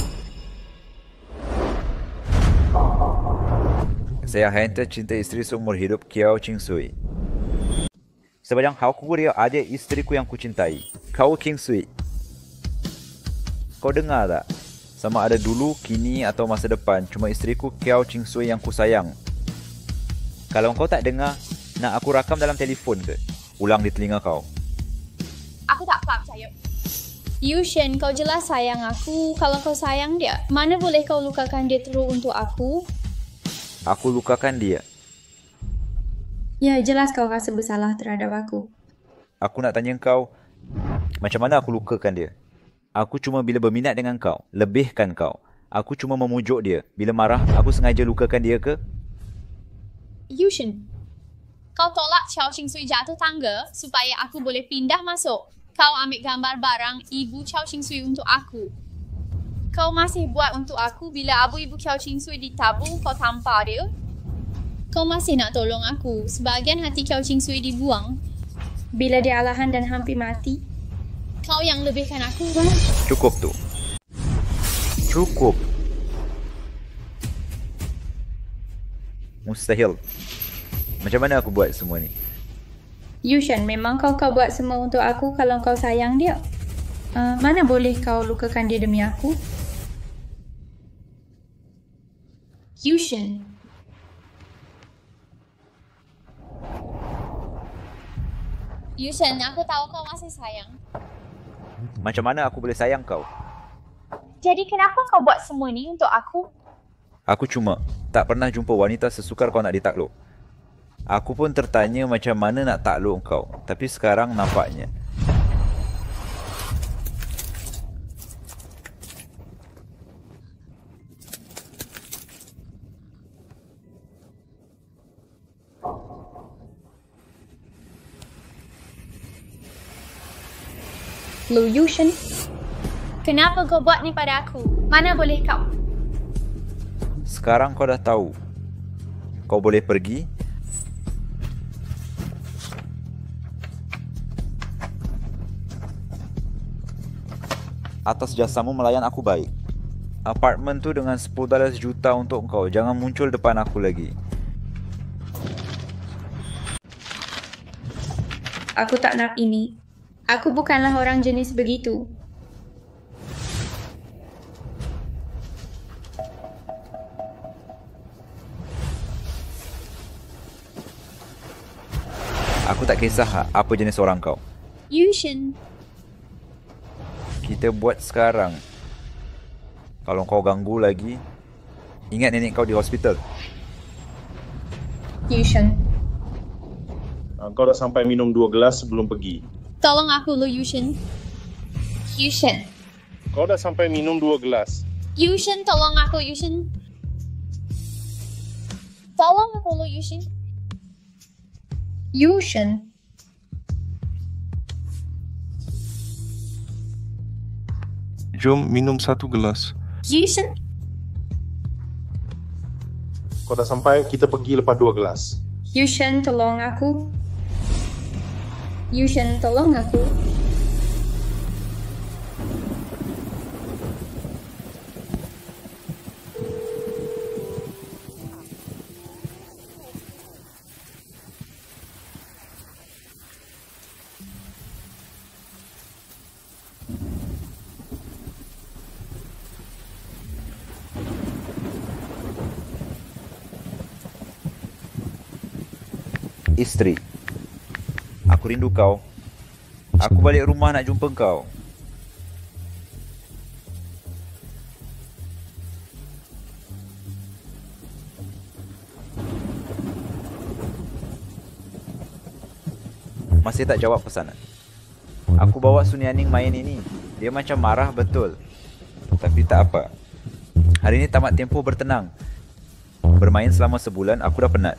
Saya hanya cinta isteri seumur hidup Chow Ching Sui. Sepanjang hauku dia ada isteriku yang kucintai, Chow Ching Sui. Kau dengar tak? Sama ada dulu, kini atau masa depan, cuma isteriku Chow Ching Sui yang ku sayang. Kalau kau tak dengar, nak aku rakam dalam telefon ke? Ulang di telinga kau. Aku tak percaya. Yushen, kau jelas sayang aku. Kalau kau sayang dia, mana boleh kau lukakan dia terus untuk aku? Aku lukakan dia. Ya, jelas kau rasa bersalah terhadap aku. Aku nak tanya kau, macam mana aku lukakan dia? Aku cuma bila berminat dengan kau, lebihkan kau. Aku cuma memujuk dia. Bila marah, aku sengaja lukakan dia ke? Yushen, kau tolak Chow Ching Sui jatuh tangga supaya aku boleh pindah masuk. Kau ambil gambar barang ibu Chow Ching Sui untuk aku. Kau masih buat untuk aku bila abu ibu Chow Ching Sui ditabung kau tampar dia. Kau masih nak tolong aku. Sebahagian hati Chow Ching Sui dibuang. Bila dia alahan dan hampir mati. Kau yang lebihkan aku, kan? Cukup tu. Cukup. Mustahil. Macam mana aku buat semua ni? Yushen, memang kau buat semua untuk aku kalau kau sayang dia. Mana boleh kau lukakan dia demi aku? Yushen. Yushen, aku tahu kau masih sayang. Macam mana aku boleh sayang kau? Jadi kenapa kau buat semua ni untuk aku? Aku cuma tak pernah jumpa wanita sesukar kau nak ditakluk. Aku pun tertanya macam mana nak takluk kau. Tapi sekarang nampaknya. Lu Yushen, kenapa kau buat ni pada aku? Mana boleh kau? Sekarang kau dah tahu. Kau boleh pergi. Atas jasamu melayan aku baik. Apartmen tu dengan $10 juta untuk kau. Jangan muncul depan aku lagi. Aku tak nak ini. Aku bukanlah orang jenis begitu. Aku tak kisah apa jenis orang kau. Yushin. Kita buat sekarang. Kalau kau ganggu lagi, ingat nenek kau di hospital. Yushin. Kau dah sampai minum 2 gelas sebelum pergi. Tolong aku lo Yushin. Yushin. Kau dah sampai minum 2 gelas. Yushin, tolong aku Yushin. Tolong aku lo Yushin. Yushin. Jom minum 1 gelas. Yushin. Kau dah sampai, kita pergi lepas 2 gelas. Yushin, tolong aku. Yushin, tolong aku. Isteri, aku rindu kau. Aku balik rumah nak jumpa kau. Masih tak jawab pesanan. Aku bawa Sunyaning main ini. Dia macam marah betul. Tapi tak apa. Hari ini tamat tempoh bertenang. Bermain selama sebulan, aku dah penat.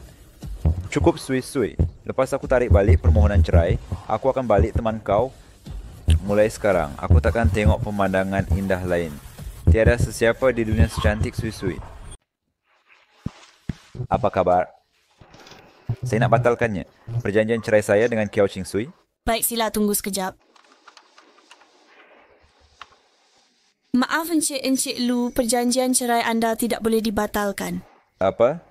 Cukup sui-sui. Lepas aku tarik balik permohonan cerai, aku akan balik teman kau. Mulai sekarang, aku takkan tengok pemandangan indah lain. Tiada sesiapa di dunia secantik sui-sui. Apa kabar? Saya nak batalkannya. Perjanjian cerai saya dengan Kiao Ching Sui. Baik, sila tunggu sekejap. Maaf Encik Lu, perjanjian cerai anda tidak boleh dibatalkan. Apa?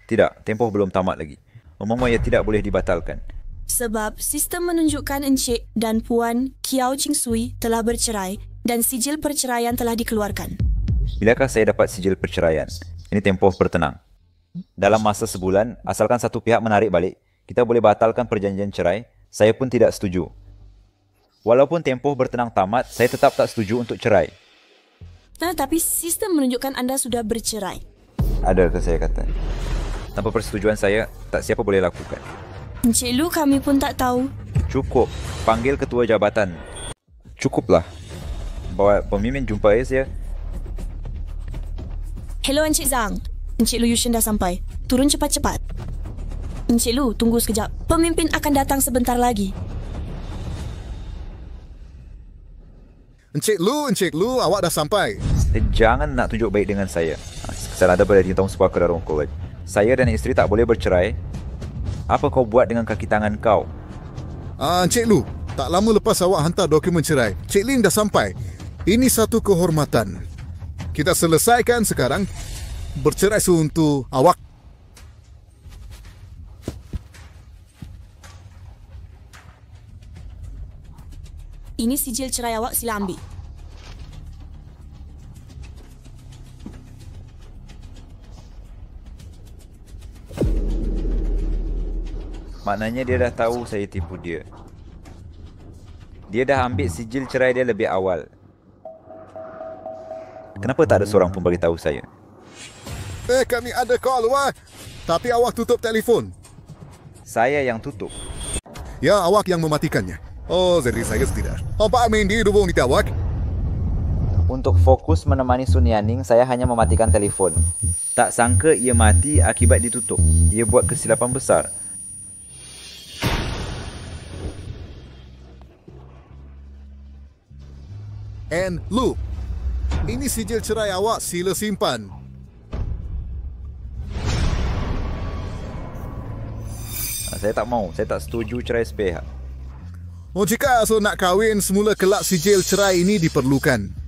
Tidak, tempoh belum tamat lagi. Umumnya ia tidak boleh dibatalkan. Sebab sistem menunjukkan Encik dan Puan Kiao Ching Sui telah bercerai dan sijil perceraian telah dikeluarkan. Bilakah saya dapat sijil perceraian? Ini tempoh bertenang. Dalam masa sebulan, asalkan satu pihak menarik balik, kita boleh batalkan perjanjian cerai. Saya pun tidak setuju. Walaupun tempoh bertenang tamat, saya tetap tak setuju untuk cerai. Nah, tapi sistem menunjukkan anda sudah bercerai. Ada ke saya kata? Tanpa persetujuan saya, tak siapa boleh lakukan. Encik Lu, kami pun tak tahu. Cukup. Panggil ketua jabatan. Cukuplah. Bawa pemimpin jumpa saya. Hello Encik Zhang. Encik Lu Yushin dah sampai. Turun cepat-cepat. Encik Lu, tunggu sekejap. Pemimpin akan datang sebentar lagi. Encik Lu, awak dah sampai. Jangan nak tunjuk baik dengan saya. Saya ada pada tahun sebuah kedai rongkol. Saya dan isteri tak boleh bercerai. Apa kau buat dengan kaki tangan kau? Encik Lu, tak lama lepas awak hantar dokumen cerai, Cik Ling dah sampai. Ini satu kehormatan. Kita selesaikan sekarang. Bercerai untuk awak. Ini sijil cerai awak, sila ambil. Maknanya dia dah tahu saya tipu dia. Dia dah ambil sijil cerai dia lebih awal. Kenapa tak ada seorang pun bagi tahu saya? Kami ada call, wah. Tapi awak tutup telefon. Saya yang tutup. Ya, awak yang mematikannya. Oh, jadi saya tidak. Apa main di hubung di awak? Untuk fokus menemani Sunyaning, saya hanya mematikan telefon. Tak sangka ia mati akibat ditutup. Ia buat kesilapan besar. And Lu, Ini sijil cerai awak, sila simpan. Saya tak mau, saya tak setuju cerai sepihak. Oh, jika so nak kahwin, semula kelak sijil cerai ini diperlukan.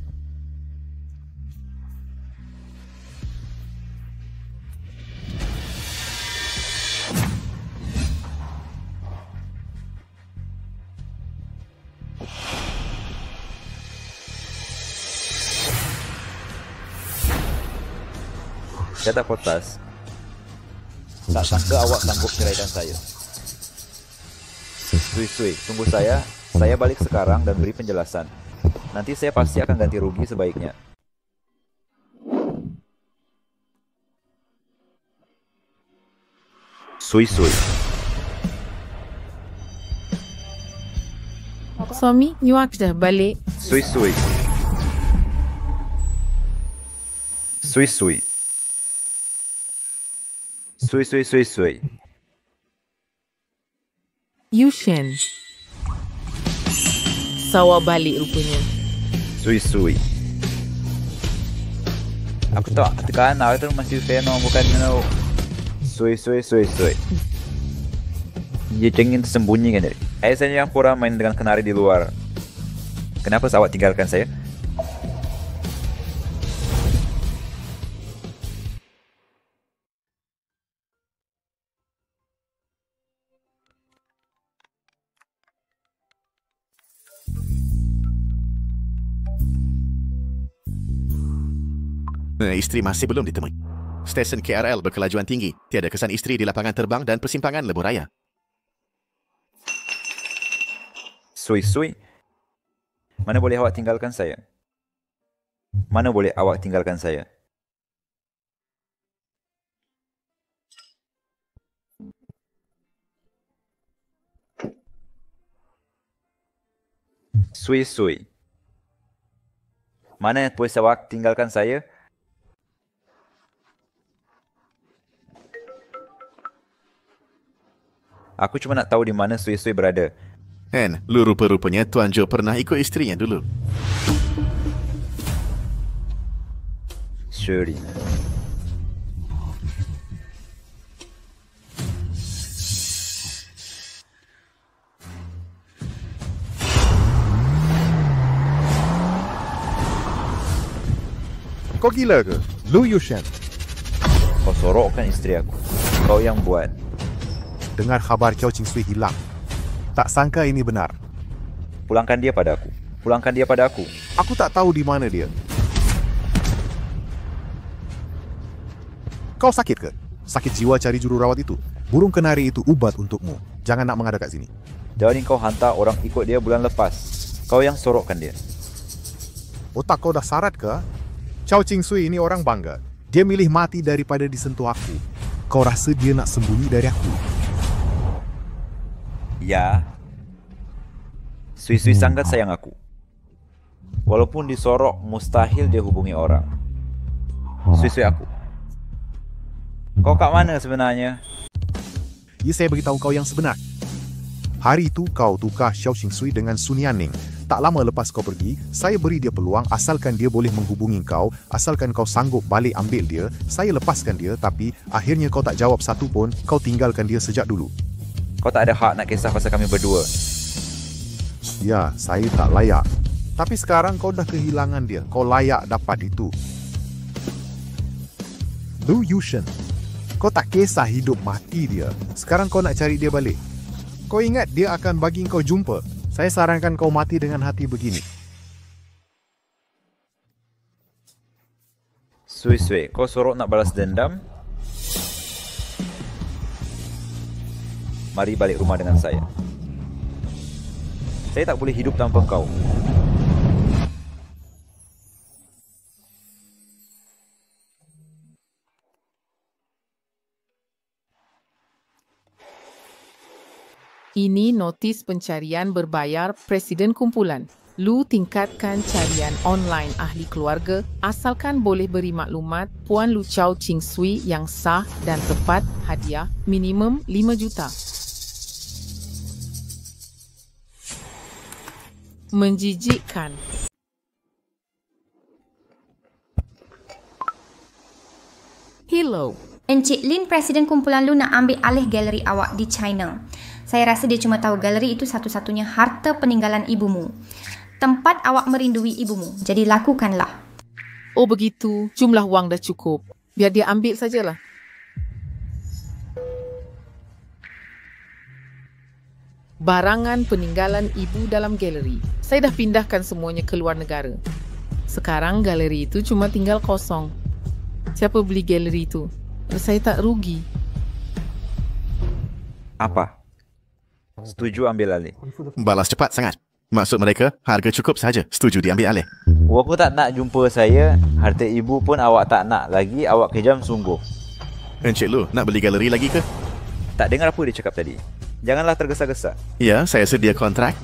Saya tak protes. Tak sangka awak sanggup ceraikan saya. Sui, tunggu saya balik sekarang dan beri penjelasan. Nanti saya pasti akan ganti rugi sebaiknya. Sui. Suami, nyuak dah balik. Sui. Yushen. Sawa balik rupanya. Sui. Aku tak tekan, aku tu masih feno bukan no. Sui. Dia cengin tersembunyi kan dari. Saya yang pura main dengan kenari di luar. Kenapa awak tinggalkan saya? Isteri masih belum ditemui. Stesen KRL berkelajuan tinggi. Tiada kesan isteri di lapangan terbang dan persimpangan Lebuh Raya. Sui. Mana boleh awak tinggalkan saya? Sui. Mana boleh awak tinggalkan saya? Aku cuma nak tahu di mana Sui berada. Lu rupa-rupanya Tuan Joe pernah ikut isterinya dulu. Shirley. Kau gila ke? Lu Yushen. Kau sorokkan isteri aku. Kau yang buat. Dengar khabar Chow Ching Sui hilang. Tak sangka ini benar. Pulangkan dia pada aku. Aku tak tahu di mana dia. Kau sakit ke? Sakit jiwa cari jururawat itu. Burung kenari itu ubat untukmu. Jangan nak menghadap kat sini. Jadi kau hantar orang ikut dia bulan lepas. Kau yang sorokkan dia. Otak kau dah sarat ke? Chow Ching Sui ini orang bangga. Dia milih mati daripada disentuh aku. Kau rasa dia nak sembunyi dari aku? Ya. Sui sangat sayang aku. Walaupun disorok, mustahil dia hubungi orang. Sui aku. Kau kat mana sebenarnya? Ya, saya beritahu kau yang sebenar. Hari itu kau tukar Chow Ching Sui dengan Sun Yanning. Tak lama lepas kau pergi, saya beri dia peluang asalkan dia boleh menghubungi kau, asalkan kau sanggup balik ambil dia, saya lepaskan dia, tapi akhirnya kau tak jawab satu pun, kau tinggalkan dia sejak dulu. Kau tak ada hak nak kisah pasal kami berdua. Ya, saya tak layak. Tapi sekarang kau dah kehilangan dia, kau layak dapat itu. Lu Yushen, kau tak kisah hidup mati dia. Sekarang kau nak cari dia balik. Kau ingat dia akan bagi kau jumpa. Saya sarankan kau mati dengan hati begini. Sui, kau sorok nak balas dendam? Mari balik rumah dengan saya. Saya tak boleh hidup tanpa kau. Ini notis pencarian berbayar Presiden Kumpulan. Lu tingkatkan carian online ahli keluarga asalkan boleh beri maklumat Puan Lu Chow Ching Sui yang sah dan tepat, hadiah minimum 5 juta. Menjijikkan. Hello. Encik Lin, Presiden kumpulan Lu nak ambil alih galeri awak di China. Saya rasa dia cuma tahu galeri itu satu-satunya harta peninggalan ibumu. Tempat awak merindui ibumu. Jadi lakukanlah. Oh begitu, jumlah wang dah cukup. Biar dia ambil sajalah. Barangan peninggalan ibu dalam galeri. Saya dah pindahkan semuanya ke luar negara. Sekarang galeri itu cuma tinggal kosong. Siapa beli galeri itu? Saya tak rugi. Apa? Setuju ambil alih. Balas cepat sangat. Maksud mereka, harga cukup saja. Setuju diambil alih. Aku tak nak jumpa saya. Harta ibu pun awak tak nak lagi. Awak kejam sungguh. Encik Lu, nak beli galeri lagi ke? Tak dengar apa dia cakap tadi. Janganlah tergesa-gesa. Ya, saya sedia kontrak.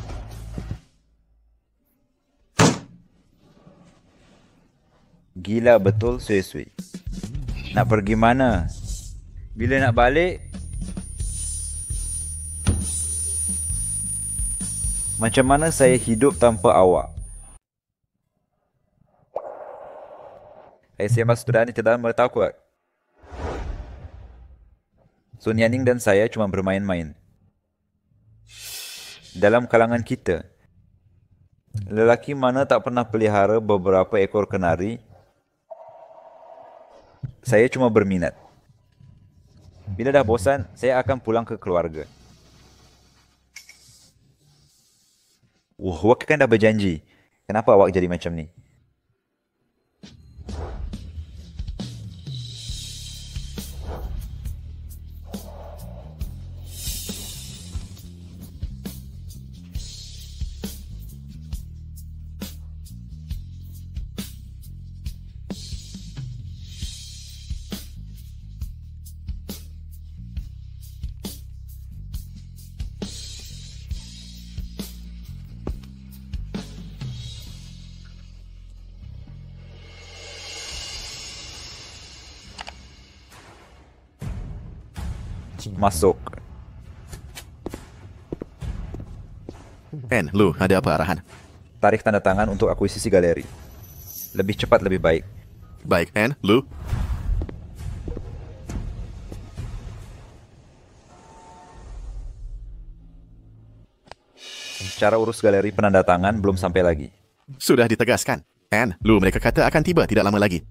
Gila betul Sui-Sui. Nak pergi mana? Bila nak balik? Macam mana saya hidup tanpa awak? Saya sudah tidak bertakwa. Sun Yaning dan saya cuma bermain-main. Dalam kalangan kita, lelaki mana tak pernah pelihara beberapa ekor kenari? Saya cuma berminat. Bila dah bosan, saya akan pulang ke keluarga. Awak kan dah berjanji. Kenapa awak jadi macam ni? Masuk. Lu, ada apa arahan? Tarikh tanda tangan untuk akuisisi galeri. Lebih cepat lebih baik. Baik, Lu. Cara urus galeri penandatangan belum sampai lagi. Sudah ditegaskan. Lu, mereka kata akan tiba tidak lama lagi.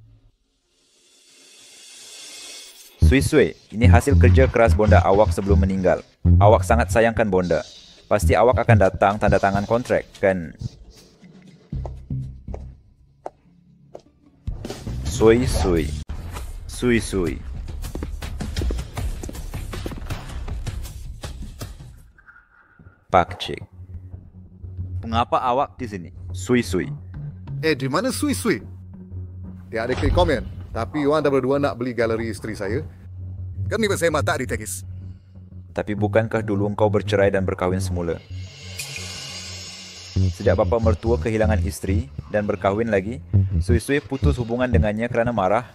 Sui-Sui, ini hasil kerja keras bonda awak sebelum meninggal. Awak sangat sayangkan bonda. Pasti awak akan datang tanda tangan kontrak, kan? Sui-Sui. Sui-Sui. Pak Cik. Mengapa awak di sini? Sui-Sui. Di mana Sui-Sui? Tiada klik komen. Tapi orang dah berdua nak beli galeri isteri saya. Kan ni saya mata di tekis. Tapi bukankah dulu engkau bercerai dan berkahwin semula? Sejak bapa mertua kehilangan isteri dan berkahwin lagi, Sui-Sui putus hubungan dengannya kerana marah.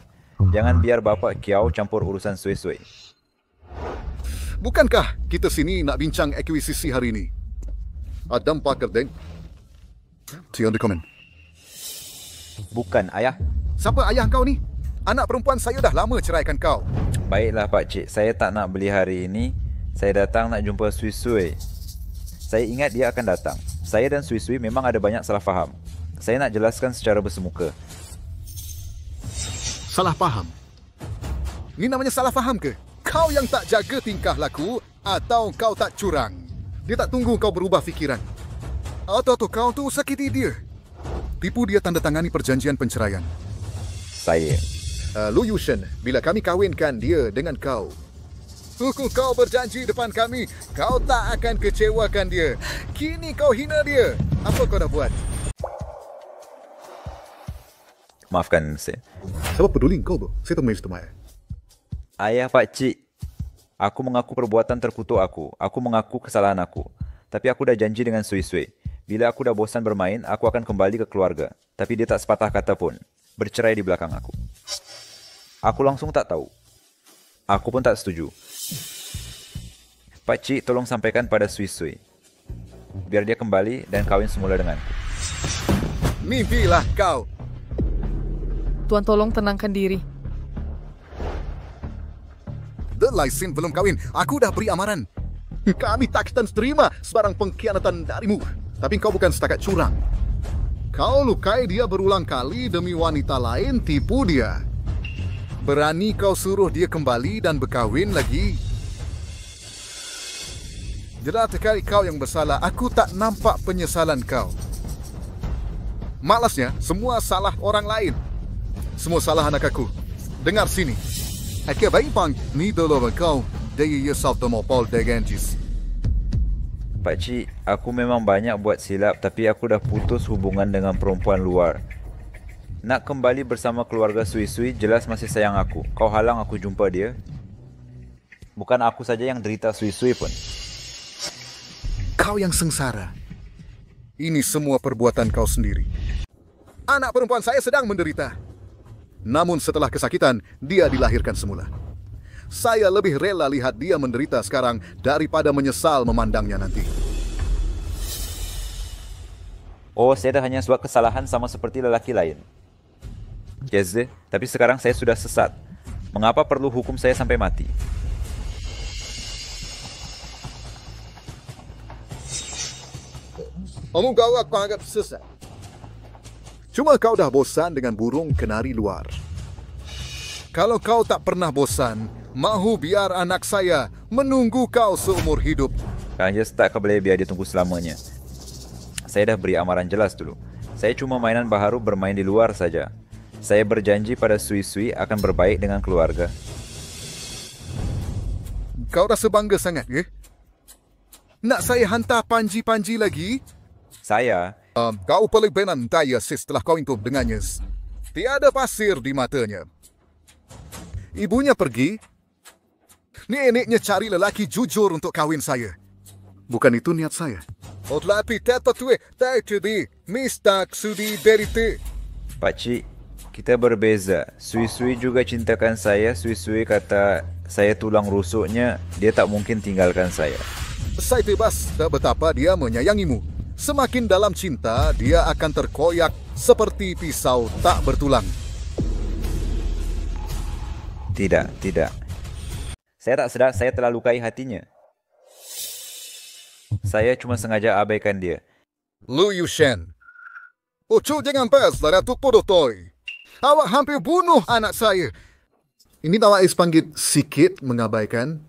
Jangan biar bapa Kiau campur urusan Sui-Sui. Bukankah kita sini nak bincang akuisisi hari ini? Adam Parker, Deng. Tiada komen. Bukan, ayah. Siapa ayah kau ni? Anak perempuan saya dah lama ceraikan kau. Baiklah Pak Cik, saya tak nak beli hari ini. Saya datang nak jumpa Sui-Sui. Saya ingat dia akan datang. Saya dan Sui-Sui memang ada banyak salah faham. Saya nak jelaskan secara bersemuka. Salah faham? Ni namanya salah faham ke? Kau yang tak jaga tingkah laku atau kau tak curang? Dia tak tunggu kau berubah fikiran. Atau kau tu sakiti dia? Tipu dia tanda tangani perjanjian penceraian. Saya. Lu Yushen, bila kami kahwinkan dia dengan kau, kau berjanji depan kami, kau tak akan kecewakan dia. Kini kau hina dia. Apa kau dah buat? Maafkan saya. Siapa peduli kau tu? Saya temui setemai. Ayah Pak Cik, aku mengaku perbuatan terkutuk aku. Aku mengaku kesalahan aku. Tapi aku dah janji dengan Sui-Sui. Bila aku dah bosan bermain, aku akan kembali ke keluarga. Tapi dia tak sepatah kata pun. Bercerai di belakang aku. Aku langsung tak tahu. Aku pun tak setuju. Pak Cik, tolong sampaikan pada Sui-Sui. Biar dia kembali dan kahwin semula denganku. Mimpilah kau. Tuan tolong tenangkan diri. Laisin belum kahwin. Aku dah beri amaran. Kami tak akan terima sebarang pengkhianatan darimu. Tapi kau bukan setakat curang. Kau lukai dia berulang kali demi wanita lain, tipu dia. Berani kau suruh dia kembali dan berkahwin lagi? Jelas sekali kau yang bersalah. Aku tak nampak penyesalan kau. Malasnya, semua salah orang lain. Semua salah anak aku. Dengar sini. Aku baik bang, ni dulu kau. Dia yourself the mopol deganjis. Pakcik, aku memang banyak buat silap, tapi aku dah putus hubungan dengan perempuan luar. Nak kembali bersama keluarga Sui-Sui, jelas masih sayang aku. Kau halang aku jumpa dia. Bukan aku saja yang derita Sui-Sui pun. Kau yang sengsara. Ini semua perbuatan kau sendiri. Anak perempuan saya sedang menderita. Namun setelah kesakitan, dia dilahirkan semula. Saya lebih rela lihat dia menderita sekarang daripada menyesal memandangnya nanti. Oh, saya dah hanya buat kesalahan sama seperti lelaki lain. Yes, tapi sekarang saya sudah sesat. Mengapa perlu hukum saya sampai mati? Kamu kau aku anggap sesat. Cuma kau dah bosan dengan burung kenari luar. Kalau kau tak pernah bosan, mahu biar anak saya menunggu kau seumur hidup. Kang Jes tak boleh biar dia tunggu selamanya. Saya dah beri amaran jelas dulu. Saya cuma mainan baharu bermain di luar saja. Saya berjanji pada Sui-Sui akan berbaik dengan keluarga. Kau rasa bangga sangat, ke? Nak saya hantar panji-panji lagi? Saya? Kau paling benantaya setelah kau intip dengannya. Tiada pasir di matanya. Ibunya pergi. Neneknya cari lelaki jujur untuk kahwin saya. Bukan itu niat saya. Oh, tapi tetap tu tak jadi mistak sudi derite. Pakcik, kita berbeza. Sui-Sui juga cintakan saya. Sui-Sui kata saya tulang rusuknya, dia tak mungkin tinggalkan saya. Saya bebas betapa dia menyayangimu. Semakin dalam cinta, dia akan terkoyak seperti pisau tak bertulang. Tidak, tidak. Saya tak sedar saya telah lukai hatinya. Saya cuma sengaja abaikan dia. Lu Yushen. Ucu jangan pas, Datuk Podotoi. Awak hampir bunuh anak saya. Ini awak panggil sikit mengabaikan?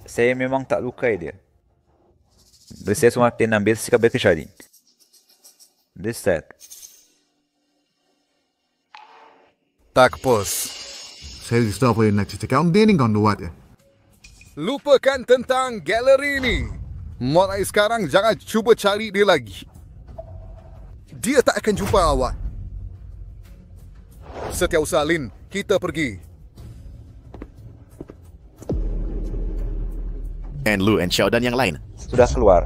Saya memang tak lukai dia. Saya cuma ambil sikap berkesyari. This sad. Tak pos. Saya sudah boleh nak cerita kau dening kau buat. Lupakan tentang galeri ini. Mulai sekarang jangan cuba cari dia lagi. Dia tak akan jumpa awak. Setiausaha Lin, kita pergi. And Lu and Xiao dan yang lain sudah keluar.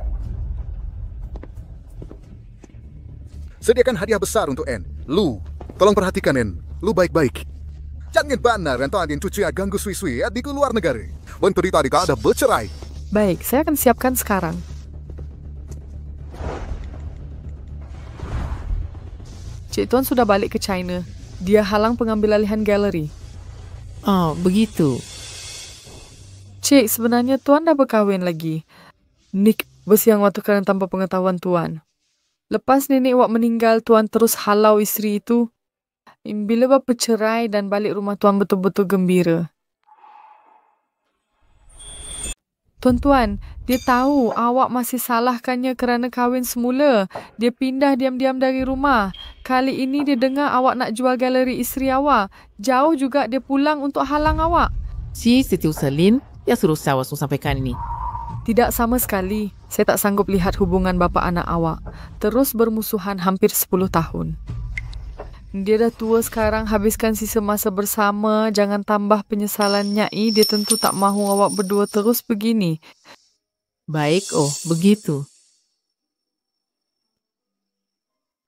Sediakan hadiah besar untuk N. Lu, tolong perhatikan N. Lu baik-baik. Jangan benar entah ada yang cuci ganggu Sui-Sui di luar negara. Bentuk di tadi ada bercerai. Baik, saya akan siapkan sekarang. Cik Tuan sudah balik ke China. Dia halang pengambil alihan galeri. Oh, begitu. Cik, sebenarnya Tuan dah berkahwin lagi. Nick bersiang waktu kerana tanpa pengetahuan Tuan. Lepas nenek awak meninggal, Tuan terus halau isteri itu. Bila bapa cerai dan balik rumah Tuan betul-betul gembira. Tuan-tuan, dia tahu awak masih salahkannya kerana kahwin semula. Dia pindah diam-diam dari rumah. Kali ini dia dengar awak nak jual galeri isteri awak. Jauh juga dia pulang untuk halang awak. Si Setiausaha Lin, dia suruh saya sampaikan ini. Tidak sama sekali. Saya tak sanggup lihat hubungan bapa anak awak. Terus bermusuhan hampir 10 tahun. Dia dah tua sekarang, habiskan sisa masa bersama. Jangan tambah penyesalan Nyai. Dia tentu tak mahu awak berdua terus begini. Baik, oh begitu.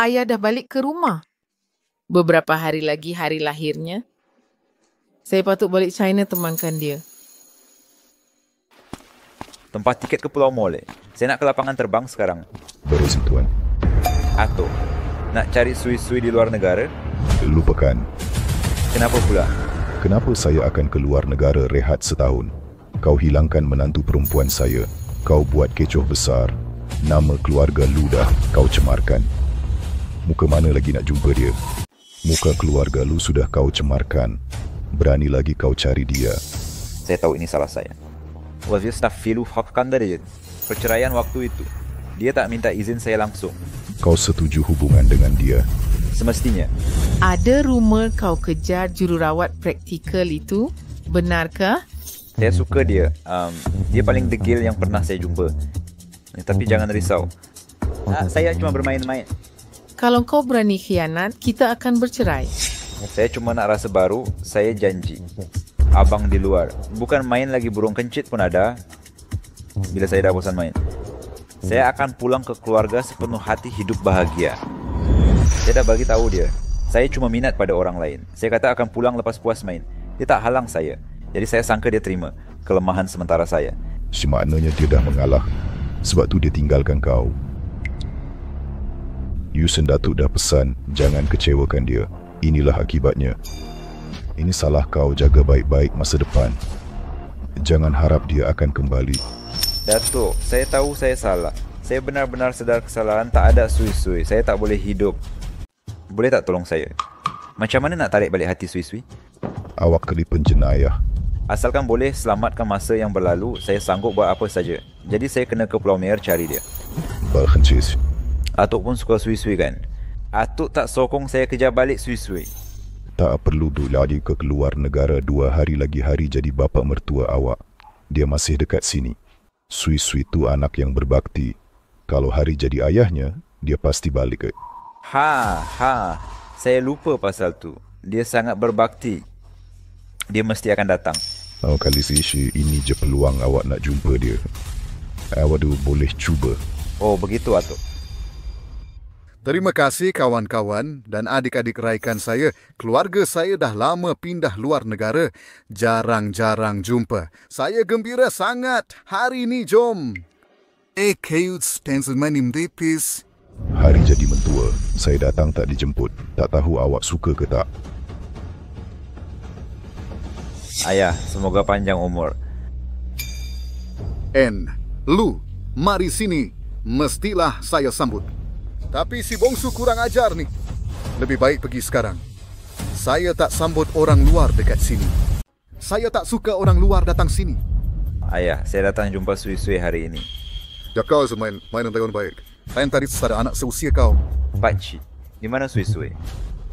Ayah dah balik ke rumah. Beberapa hari lagi hari lahirnya. Saya patut balik China temankan dia. Tempat tiket ke Pulau Mole. Saya nak ke lapangan terbang sekarang. Terus, Tuan. Atau nak cari Sui-Sui di luar negara? Lupakan. Kenapa pula? Kenapa saya akan keluar negara rehat setahun? Kau hilangkan menantu perempuan saya. Kau buat kecoh besar. Nama keluarga Lu dah kau cemarkan. Muka mana lagi nak jumpa dia? Muka keluarga Lu sudah kau cemarkan. Berani lagi kau cari dia. Saya tahu ini salah saya. Wazir staf Filu hafkan dari perceraian waktu itu. Dia tak minta izin saya langsung. Kau setuju hubungan dengan dia? Semestinya. Ada rumor kau kejar jururawat praktikal itu? Benarkah? Saya suka dia. Dia paling degil yang pernah saya jumpa. Tapi jangan risau. Saya cuma bermain-main. Kalau kau berani khianat, kita akan bercerai. Saya cuma nak rasa baru, saya janji. Abang di luar. Bukan main lagi burung kencit pun ada. Bila saya dah bosan main. Saya akan pulang ke keluarga sepenuh hati hidup bahagia. Saya dah bagi tahu dia. Saya cuma minat pada orang lain. Saya kata akan pulang lepas puas main. Dia tak halang saya. Jadi saya sangka dia terima kelemahan sementara saya. Semaknanya dia dah mengalah. Sebab tu dia tinggalkan kau. Yusen Datuk dah pesan, jangan kecewakan dia. Inilah akibatnya. Ini salah kau, jaga baik-baik masa depan. Jangan harap dia akan kembali. Datuk, saya tahu saya salah. Saya benar-benar sedar kesalahan, tak ada sui-sui. Saya tak boleh hidup. Boleh tak tolong saya? Macam mana nak tarik balik hati sui-sui? Awak kelipun jenayah. Asalkan boleh selamatkan masa yang berlalu, saya sanggup buat apa saja. Jadi saya kena ke Pulau Mer cari dia. Berkencis. Atuk pun suka sui-sui kan? Atuk tak sokong saya kejar balik sui-sui. Tak perlu duk lagi ke keluar negara 2 hari lagi hari jadi bapa mertua awak. Dia masih dekat sini. Sui-sui tu anak yang berbakti. Kalau hari jadi ayahnya, dia pasti balik ke. Saya lupa pasal tu. Dia sangat berbakti. Dia mesti akan datang. Kali ini je peluang awak nak jumpa dia. Awak tu boleh cuba. Oh, begitu Atuk. Terima kasih kawan-kawan dan adik-adik raikan saya. Keluarga saya dah lama pindah luar negara. Jarang-jarang jumpa. Saya gembira sangat. Hari ini jom. Kayuts tensu manim tipis. Hari jadi mentua. Saya datang tak dijemput. Tak tahu awak suka ke tak. Ayah, semoga panjang umur. Lu, mari sini. Mestilah saya sambut. Tapi si bongsu kurang ajar ni. Lebih baik pergi sekarang. Saya tak sambut orang luar dekat sini. Saya tak suka orang luar datang sini. Ayah, saya datang jumpa sui-sui hari ini. Ya kau main yang tahun baik. Saya tadi ada anak seusia kau. Pakcik, di mana sui-sui?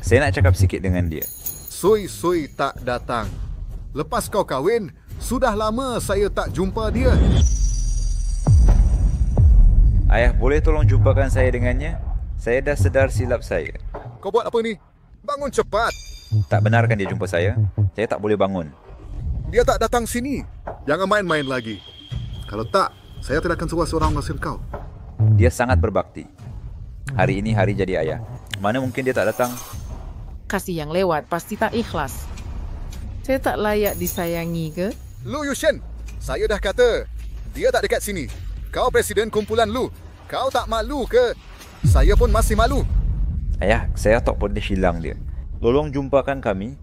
Saya nak cakap sikit dengan dia. Sui-sui tak datang. Lepas kau kahwin, sudah lama saya tak jumpa dia. Ayah, boleh tolong jumpakan saya dengannya? Saya dah sedar silap saya. Kau buat apa ni? Bangun cepat. Tak benarkan dia jumpa saya? Saya tak boleh bangun. Dia tak datang sini. Jangan main-main lagi. Kalau tak, saya tidak akan suruh seorang menghasil kau. Dia sangat berbakti. Hari ini hari jadi ayah. Mana mungkin dia tak datang? Kasih yang lewat pasti tak ikhlas. Saya tak layak disayangi ke? Lu Yushen, saya dah kata. Dia tak dekat sini. Kau presiden kumpulan Lu. Kau tak malu ke? Saya pun masih malu. Ayah, saya tak boleh hilang dia. Tolong jumpakan kami.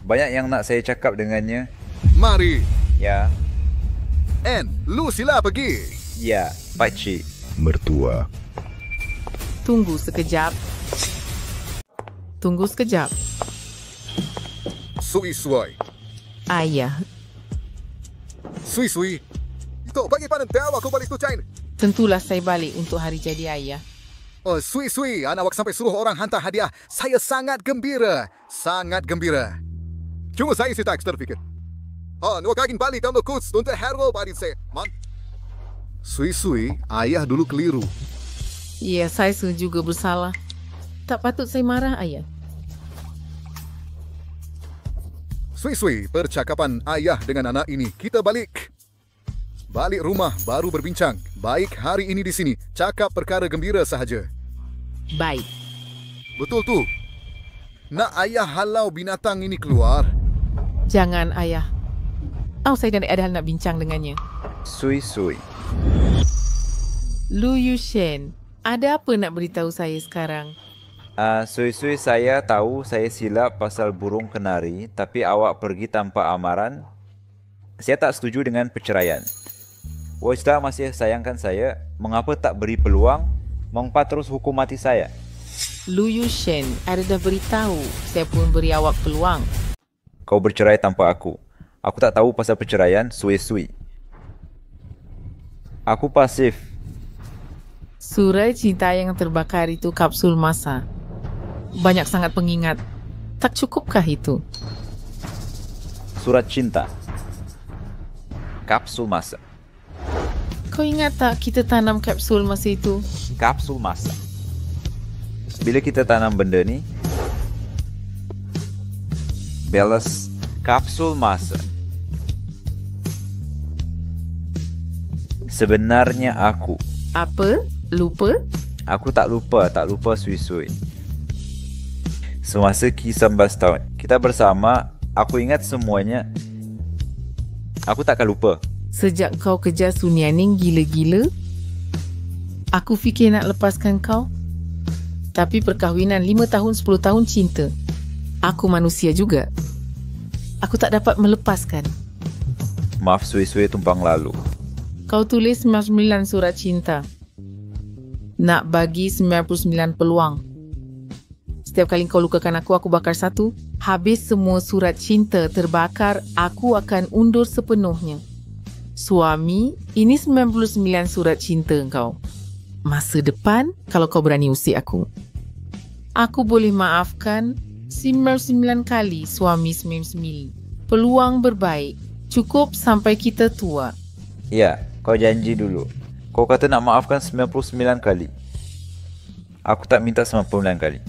Banyak yang nak saya cakap dengannya. Mari. Ya. Lu sila pergi. Ya, pakcik. Mertua. Tunggu sekejap. Tunggu sekejap. Sui-sui. Ayah. Sui-sui. Tok bagi panen tahu aku balik tu China. Tentulah saya balik untuk hari jadi ayah. Oh, sui-sui. Anak awak sampai suruh orang hantar hadiah. Saya sangat gembira. Sangat gembira. Cuma saya tak terfikir. Nuak kagin balik dalam kurs untuk hero balik saya. Man. Sui-sui, ayah dulu keliru. Ya, saya juga bersalah. Tak patut saya marah, ayah. Sui-sui, percakapan ayah dengan anak ini. Kita balik. Balik rumah, baru berbincang. Baik hari ini di sini. Cakap perkara gembira sahaja. Baik. Betul tu. Nak ayah halau binatang ini keluar? Jangan, ayah. Saya dah ada hal nak bincang dengannya. Sui-sui. Lu Yushen, ada apa nak beritahu saya sekarang? Sui-sui, saya tahu saya silap pasal burung kenari, tapi awak pergi tanpa amaran. Saya tak setuju dengan perceraian. Wajda masih sayangkan saya, mengapa tak beri peluang mengumpat terus hukum mati saya? Lu Yushen, ada dah beritahu. Saya pun beri awak peluang. Kau bercerai tanpa aku. Aku tak tahu pasal perceraian, sui-sui. Aku pasif. Surat cinta yang terbakar itu kapsul masa. Banyak sangat pengingat. Tak cukupkah itu? Surat cinta. Kapsul masa. Kau ingat tak kita tanam kapsul masa itu? Kapsul masa. Bila kita tanam benda ni, balas kapsul masa. Sebenarnya aku. Apa? Lupa? Aku tak lupa sui-sui. Semasa 19 tahun kita bersama, aku ingat semuanya. Aku takkan lupa. Sejak kau kejar Sunyaning gila-gila, aku fikir nak lepaskan kau. Tapi perkahwinan 5 tahun, 10 tahun cinta. Aku manusia juga. Aku tak dapat melepaskan. Maaf sui-sui tumpang lalu. Kau tulis 99 surat cinta. Nak bagi 99 peluang. Setiap kali kau lukakan aku bakar satu. Habis semua surat cinta terbakar, aku akan undur sepenuhnya. Suami, ini 99 surat cinta kau. Masa depan, kalau kau berani usik aku. Aku boleh maafkan 99 kali suami 99. Peluang berbaik. Cukup sampai kita tua. Ya, kau janji dulu. Kau kata nak maafkan 99 kali. Aku tak minta 99 kali.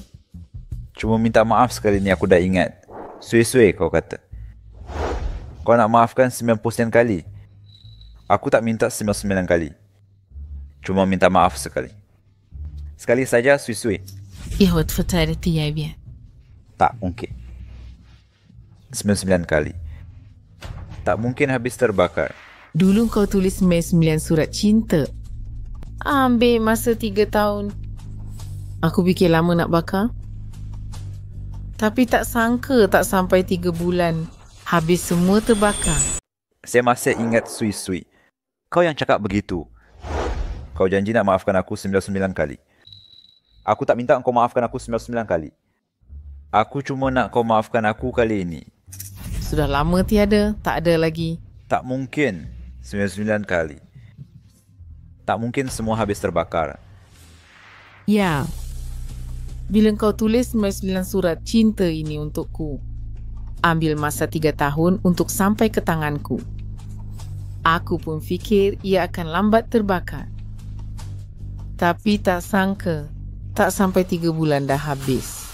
Cuma minta maaf sekali ni aku dah ingat. Sui-sui kau kata. Kau nak maafkan 99 kali. Aku tak minta 99 kali. Cuma minta maaf sekali. Sekali saja sui-sui. Ya, wat fatality ya biar. Tak mungkin. 99 kali. Tak mungkin habis terbakar. Dulu kau tulis 99 surat cinta. Ambil masa 3 tahun. Aku fikir lama nak bakar. Tapi tak sangka tak sampai 3 bulan. Habis semua terbakar. Saya masih ingat sui-sui. Kau yang cakap begitu. Kau janji nak maafkan aku 99 kali. Aku tak minta kau maafkan aku 99 kali. Aku cuma nak kau maafkan aku kali ini. Sudah lama tiada. Tak ada lagi. Tak mungkin 99 kali. Tak mungkin semua habis terbakar. Ya. Bila kau tulis 99 surat cinta ini untukku, ambil masa 3 tahun untuk sampai ke tanganku. Aku pun fikir ia akan lambat terbakar. Tapi tak sangka, tak sampai 3 bulan dah habis.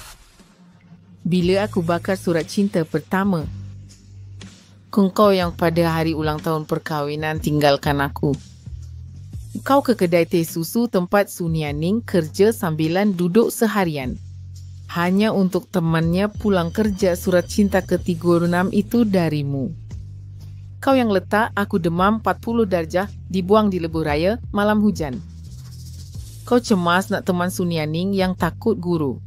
Bila aku bakar surat cinta pertama, kau yang pada hari ulang tahun perkahwinan tinggalkan aku. Kau ke kedai teh susu tempat Sunyaning kerja sambilan duduk seharian. Hanya untuk temannya pulang kerja surat cinta ke-36 itu darimu. Kau yang letak aku demam 40 darjah dibuang di lebuh raya malam hujan. Kau cemas nak teman Sunyaning yang takut guru.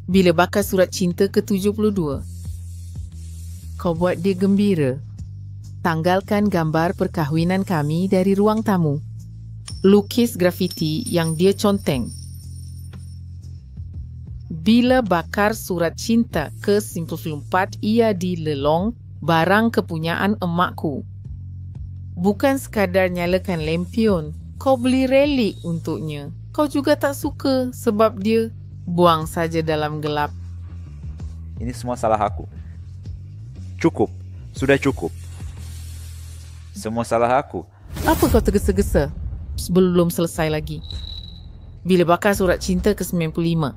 Bila bakar surat cinta ke-72, kau buat dia gembira. Tanggalkan gambar perkahwinan kami dari ruang tamu. Lukis grafiti yang dia conteng. Bila bakar surat cinta ke-94, ia dilelong barang kepunyaan emakku. Bukan sekadar nyalakan lempion, kau beli relik untuknya. Kau juga tak suka sebab dia buang saja dalam gelap. Ini semua salah aku. Cukup. Sudah cukup. Semua salah aku. Apa kau tergesa-gesa? Belum selesai lagi. Bila bakar surat cinta ke-95,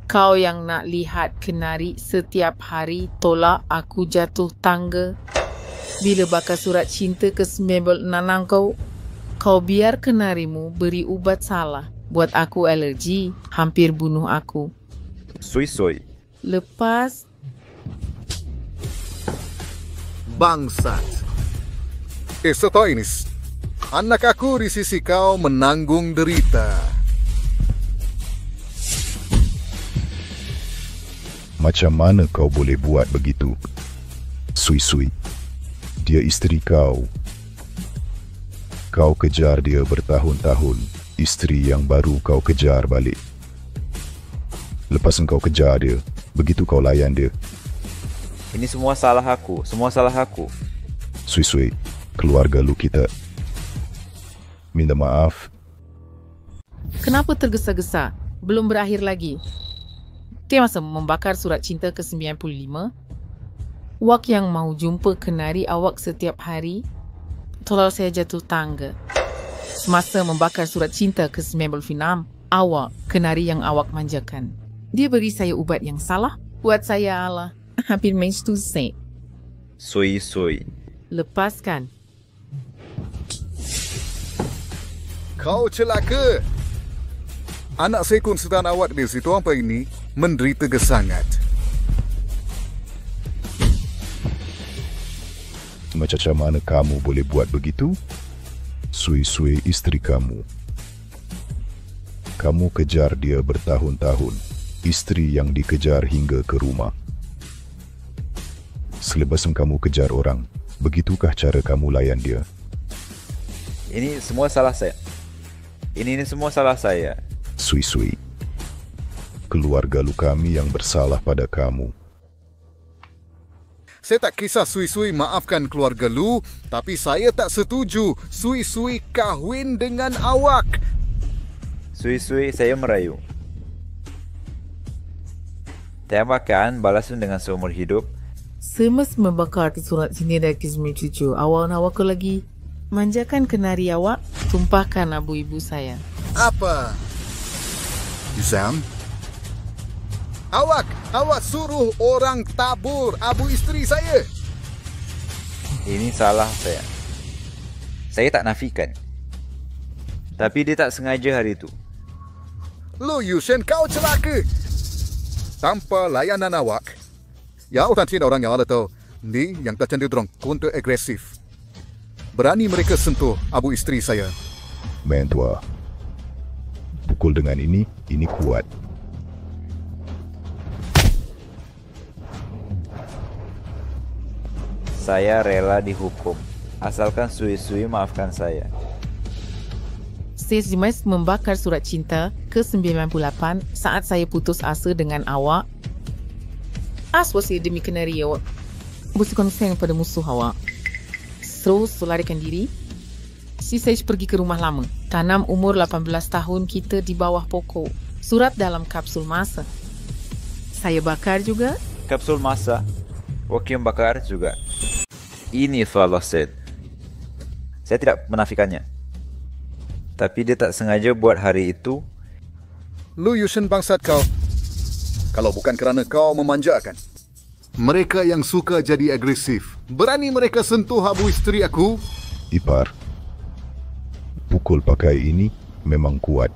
kau yang nak lihat kenari setiap hari tolak aku jatuh tangga. Bila bakar surat cinta ke-96 kau biar kenarimu beri ubat salah. Buat aku alergi, hampir bunuh aku. Sui-sui. Lepas bangsat. Sotoinis, anak aku di sisi kau menanggung derita. Macam mana kau boleh buat begitu? Sui-sui. Dia isteri kau. Kau kejar dia bertahun-tahun. Isteri yang baru kau kejar balik. Lepas engkau kejar dia, begitu kau layan dia. Ini semua salah aku. Semua salah aku. Sui-sui, keluarga lu kita. Minta maaf. Kenapa tergesa-gesa? Belum berakhir lagi. Dia masa membakar surat cinta ke-95? Wak yang mau jumpa kenari awak setiap hari? Tolong saya jatuh tangga. Semasa membakar surat cinta ke-96, awak, kenari yang awak manjakan. Dia beri saya ubat yang salah. Buat saya Allah. Hampir menstuse. Sui-sui. Lepaskan. Kau celaka. Anak sekun sedang awak di situ apa ini menderita gesangat. Macam mana kamu boleh buat begitu? Sui-sui isteri kamu. Kamu kejar dia bertahun-tahun. Isteri yang dikejar hingga ke rumah. Selepas kamu kejar orang, begitukah cara kamu layan dia? Ini semua salah saya. Ini semua salah saya. Sui-sui. Keluarga lu kami yang bersalah pada kamu. Saya tak kisah Sui-sui maafkan keluarga lu, tapi saya tak setuju Sui-sui kahwin dengan awak. Sui-sui saya merayu. Tembakan balasan dengan seumur hidup. Semasa membakar surat cinta dari ke-97, awak lagi manjakan kenari awak, tumpahkan abu ibu saya. Apa? Yusam? Awak suruh orang tabur abu isteri saya. Ini salah saya. Saya tak nafikan. Tapi dia tak sengaja hari itu. Lu Yushen, kau celaka. Tanpa layanan awak. Ya, orang Cina orang yang ada tahu. Ni yang tercenderung counter agresif. Berani mereka sentuh abu isteri saya. Mentua. Pukul dengan ini kuat. Saya rela dihukum, asalkan Sui-sui maafkan saya. Saya semasa membakar surat cinta ke-98 saat saya putus asa dengan awak. Aswa saya demi kenari awak. Bersikap sayang pada musuh awak. Terus larikan diri. Saya pergi ke rumah lama. Tanam umur 18 tahun kita di bawah pokok. Surat dalam kapsul masa. Saya bakar juga. Kapsul masa? Wakim bakar juga. Ini Faloset. Saya tidak menafikannya. Tapi dia tak sengaja buat hari itu. Lu Yushen bangsat kau. Kalau bukan kerana kau memanjakan. Mereka yang suka jadi agresif. Berani mereka sentuh abu isteri aku. Ipar. Pukul pakai ini memang kuat.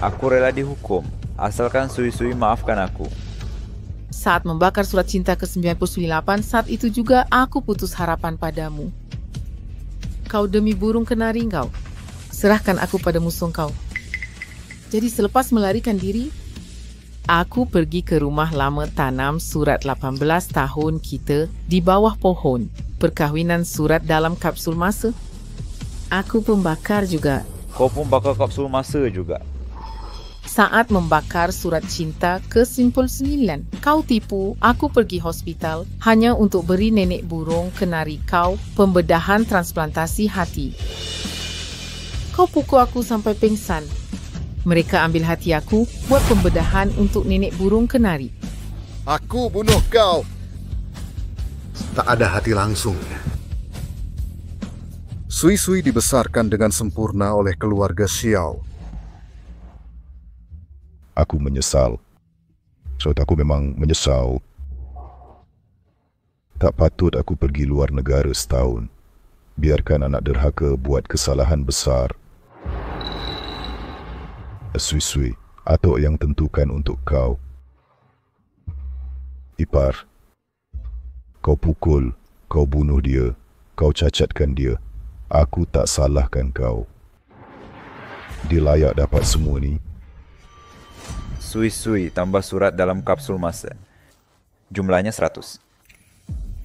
Aku rela dihukum, asalkan Sui-sui maafkan aku. Saat membakar surat cinta ke-98, saat itu juga aku putus harapan padamu. Kau demi burung kenari kau, serahkan aku pada musuh kau. Jadi selepas melarikan diri, aku pergi ke rumah lama tanam surat 18 tahun kita di bawah pohon. Perkahwinan surat dalam kapsul masa. Aku pembakar juga. Kau pun bakar kapsul masa juga. Saat membakar surat cinta ke-99, kau tipu aku pergi hospital hanya untuk beri nenek burung kenari kau pembedahan transplantasi hati. Kau pukul aku sampai pingsan. Mereka ambil hati aku buat pembedahan untuk nenek burung kenari. Aku bunuh kau. Tak ada hati langsung. Sui-sui dibesarkan dengan sempurna oleh keluarga Xiao. Aku menyesal. Aku memang menyesal. Tak patut aku pergi luar negara setahun. Biarkan anak derhaka buat kesalahan besar. Sui-sui, atuk yang tentukan untuk kau. Ipar, kau pukul, kau bunuh dia, kau cacatkan dia. Aku tak salahkan kau. Dia layak dapat semua ni. Sui-sui tambah surat dalam kapsul masa. Jumlahnya 100.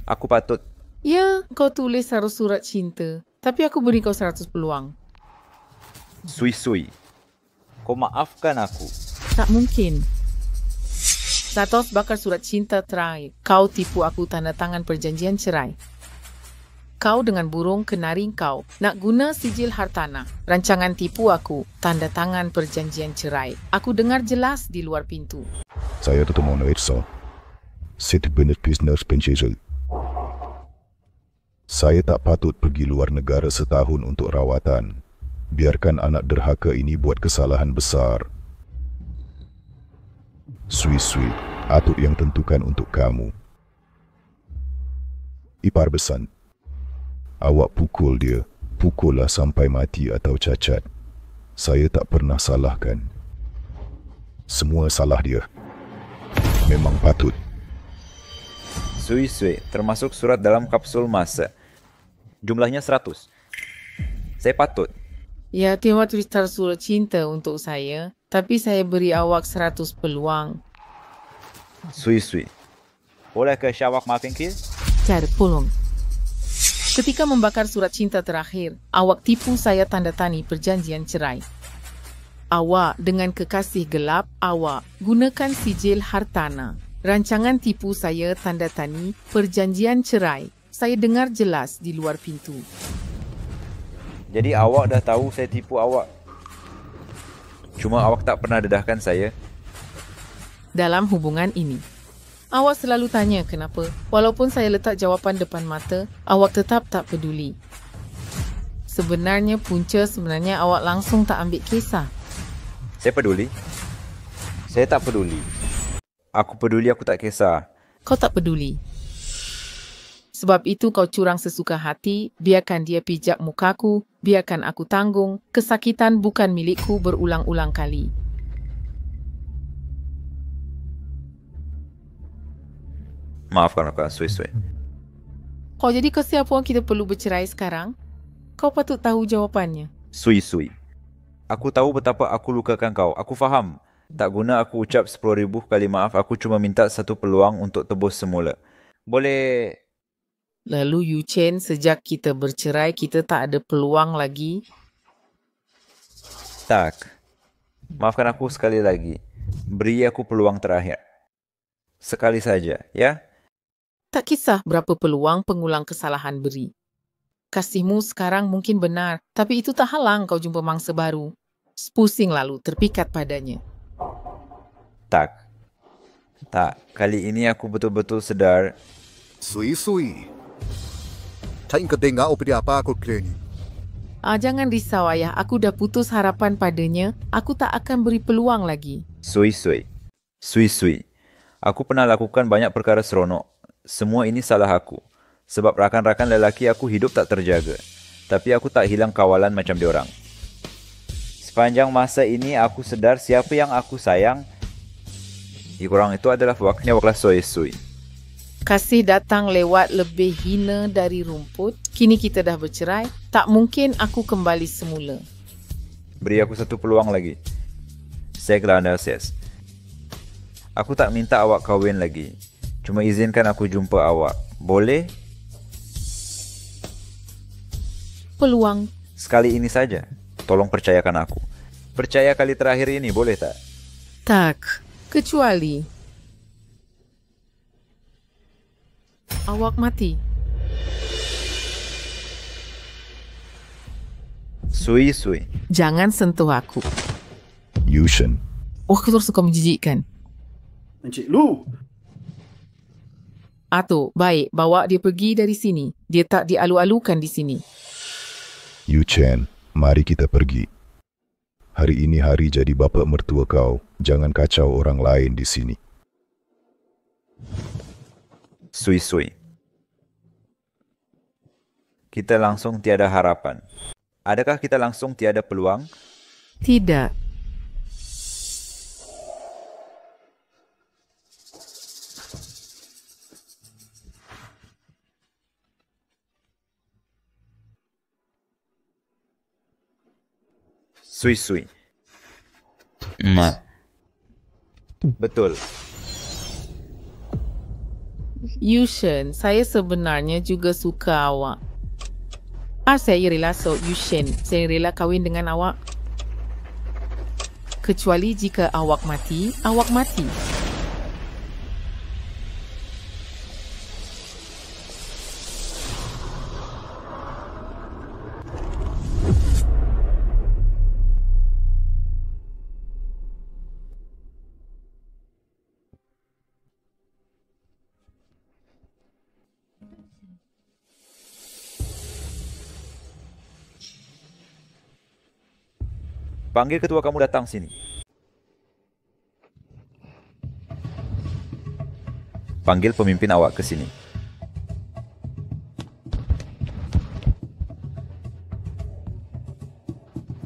Aku patut... Ya, kau tulis 100 surat cinta. Tapi aku beri kau 100 peluang. Sui-sui, kau maafkan aku. Tak mungkin. 100 bakal surat cinta terakhir. Kau tipu aku tanda tangan perjanjian cerai. Kau dengan burung kenari kau nak guna sijil hartanah. Rancangan tipu aku, tanda tangan perjanjian cerai. Aku dengar jelas di luar pintu. Saya tetap mau Edson. Sitt benar business pencezel. Saya tak patut pergi luar negara setahun untuk rawatan. Biarkan anak derhaka ini buat kesalahan besar. Sui-sui, atur yang tentukan untuk kamu. Ipar besan. Awak pukul dia, pukullah sampai mati atau cacat. Saya tak pernah salahkan. Semua salah dia. Memang patut. Sui-sui, termasuk surat dalam kapsul masa. Jumlahnya 100. Saya patut. Ya, Tiwa tulis surat cinta untuk saya, tapi saya beri awak 100 peluang. Sui-sui, bolehkah awak maafin kita? Cara peluang. Ketika membakar surat cinta terakhir, awak tipu saya tanda tani perjanjian cerai. Awak dengan kekasih gelap, awak gunakan sijil hartanah. Rancangan tipu saya tanda tani perjanjian cerai. Saya dengar jelas di luar pintu. Jadi awak dah tahu saya tipu awak. Cuma awak tak pernah dedahkan saya. Dalam hubungan ini, awak selalu tanya kenapa. Walaupun saya letak jawapan depan mata, awak tetap tak peduli. Sebenarnya sebenarnya awak langsung tak ambil kisah. Saya peduli. Saya tak peduli. Aku peduli, aku tak kisah. Kau tak peduli. Sebab itu kau curang sesuka hati, biarkan dia pijak mukaku, biarkan aku tanggung. Kesakitan bukan milikku berulang-ulang kali. Maafkan aku, Sui-sui. Kau jadi kau siapa kita perlu bercerai sekarang? Kau patut tahu jawapannya. Sui-sui. Aku tahu betapa aku lukakan kau. Aku faham. Tak guna aku ucap 10,000 kali maaf. Aku cuma minta satu peluang untuk tebus semula. Boleh... Lalu Yu Chen, sejak kita bercerai, kita tak ada peluang lagi? Tak. Maafkan aku sekali lagi. Beri aku peluang terakhir. Sekali saja, ya? Tak kisah berapa peluang pengulang kesalahan beri. Kasihmu sekarang mungkin benar, tapi itu tak halang kau jumpa mangsa baru. Pusing lalu terpikat padanya. Tak. Tak. Kali ini aku betul-betul sedar. Sui-sui. Tak ingin dengar apa aku kira ni. Jangan risau ayah, aku dah putus harapan padanya. Aku tak akan beri peluang lagi. Sui-sui. Sui-sui. Aku pernah lakukan banyak perkara seronok. Semua ini salah aku. Sebab rakan-rakan lelaki aku hidup tak terjaga. Tapi aku tak hilang kawalan macam diorang. Sepanjang masa ini aku sedar siapa yang aku sayang. Orang itu adalah waknya waklah Sui-sui. Kasih datang lewat lebih hina dari rumput. Kini kita dah bercerai. Tak mungkin aku kembali semula. Beri aku satu peluang lagi. Saya gelanda ses. Aku tak minta awak kahwin lagi. Cuma izinkan aku jumpa awak. Boleh? Peluang. Sekali ini saja. Tolong percayakan aku. Percaya kali terakhir ini, boleh tak? Tak. Kecuali awak mati. Sui-sui. Jangan sentuh aku. Yushen. Oh, aku terus suka menjijikkan. Encik Lu. Atuk, baik. Bawa dia pergi dari sini. Dia tak dialu-alukan di sini. Yu Chen, mari kita pergi. Hari ini hari jadi bapa mertua kau. Jangan kacau orang lain di sini. Sui-sui. Kita langsung tiada harapan. Adakah kita langsung tiada peluang? Tidak. Sui-sui. Betul. Yushen, saya sebenarnya juga suka awak. Saya rela Yushen. Saya rela kahwin dengan awak. Kecuali jika awak mati, awak mati. Panggil ketua kamu datang sini. Panggil pemimpin awak ke sini.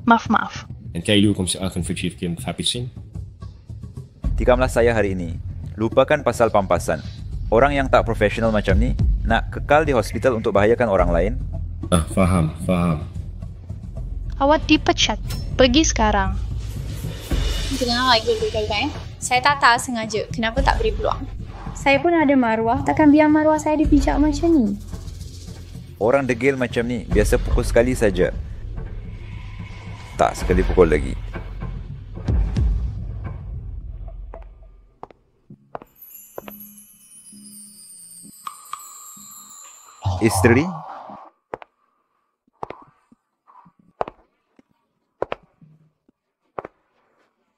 Maaf. En kan je kom akan voor Chief Kim Fapisin? Tikamlah saya hari ini. Lupakan pasal pampasan. Orang yang tak profesional macam ni nak kekal di hospital untuk bahayakan orang lain. Faham. Awak dipecat. Pergi sekarang. Jangan lagi dulu, Saya tak sengaja. Kenapa tak beri peluang? Saya pun ada maruah, takkan biar maruah saya dipijak macam ni. Orang degil macam ni biasa pukul sekali saja. Tak sekali pukul lagi. Isteri?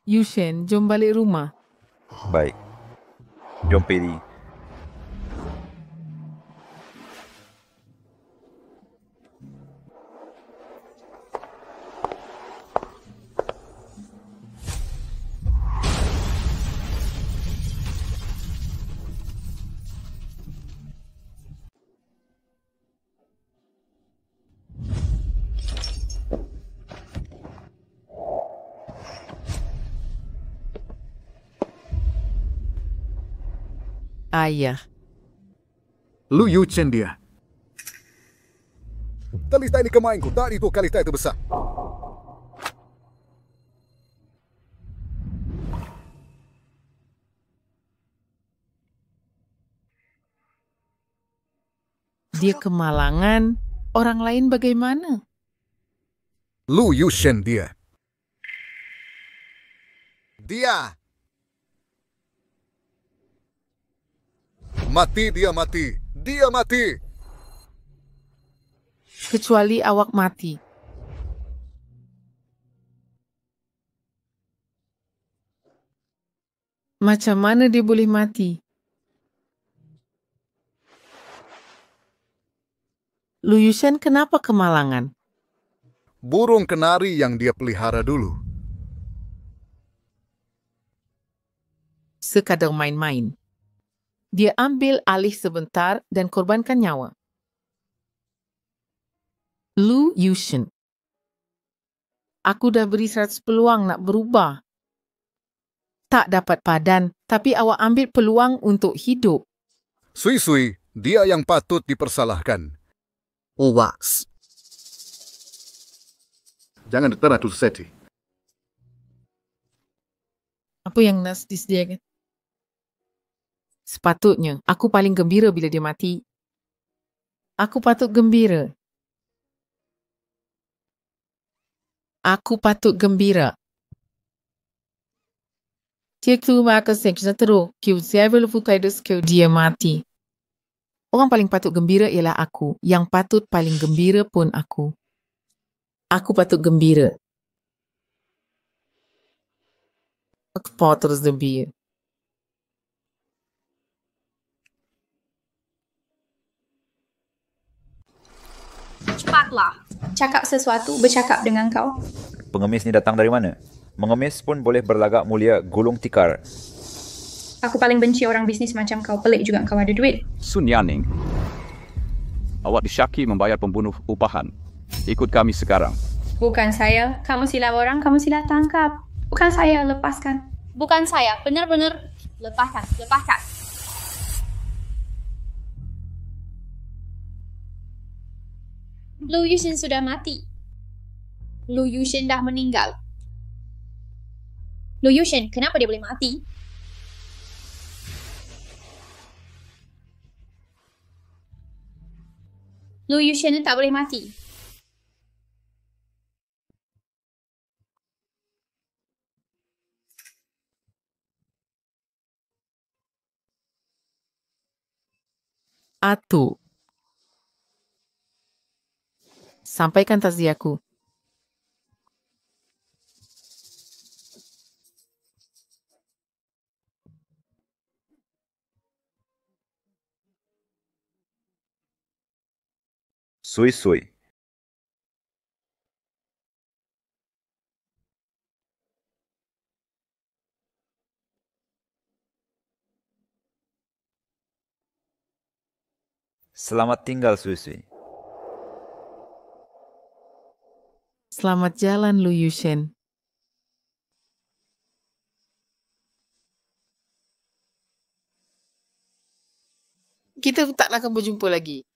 Yushen, jom balik rumah. Baik. Jom pergi. Ayah. Lu Yuchen dia. Kalista ini kemainku, tak itu kalista itu besar. Dia kemalangan, orang lain bagaimana? Lu Yuchen dia. Dia. Mati, dia mati. Dia mati. Kecuali awak mati. Macam mana dia boleh mati? Lu Yushen kenapa kemalangan? Burung kenari yang dia pelihara dulu. Sekadar main-main. Dia ambil alih sebentar dan korbankan nyawa. Lu Yushen. Aku dah beri 100 peluang nak berubah. Tak dapat padan, tapi awak ambil peluang untuk hidup. Sui-sui, dia yang patut dipersalahkan. Wax. Jangan diterah tu seti. Apa yang nak disediakan? Sepatutnya, aku paling gembira bila dia mati. Aku patut gembira. Aku patut gembira. Dia keluar ke seksyen teruk, kiu siapa lupa kaidus kiu dia mati. Orang paling patut gembira ialah aku. Yang patut paling gembira pun aku. Aku patut gembira. Aku patut gembira. Cepatlah. Cakap sesuatu, bercakap dengan kau. Pengemis ni datang dari mana? Mengemis pun boleh berlagak mulia gulung tikar. Aku paling benci orang bisnis macam kau. Pelik juga kau ada duit. Sun Yaning, awak disyaki membayar pembunuh upahan. Ikut kami sekarang. Bukan saya. Kamu silap orang, kamu silap tangkap. Bukan saya, lepaskan. Bukan saya. Benar-benar lepaskan. Lu Yushen sudah mati. Lu Yushen dah meninggal. Lu Yushen, kenapa dia boleh mati? Lu Yushen tak boleh mati. Atu. Sampaikan takziahku. Sui-sui. Selamat tinggal, Sui-sui. Selamat jalan, Lu Yushen. Kita tak akan berjumpa lagi.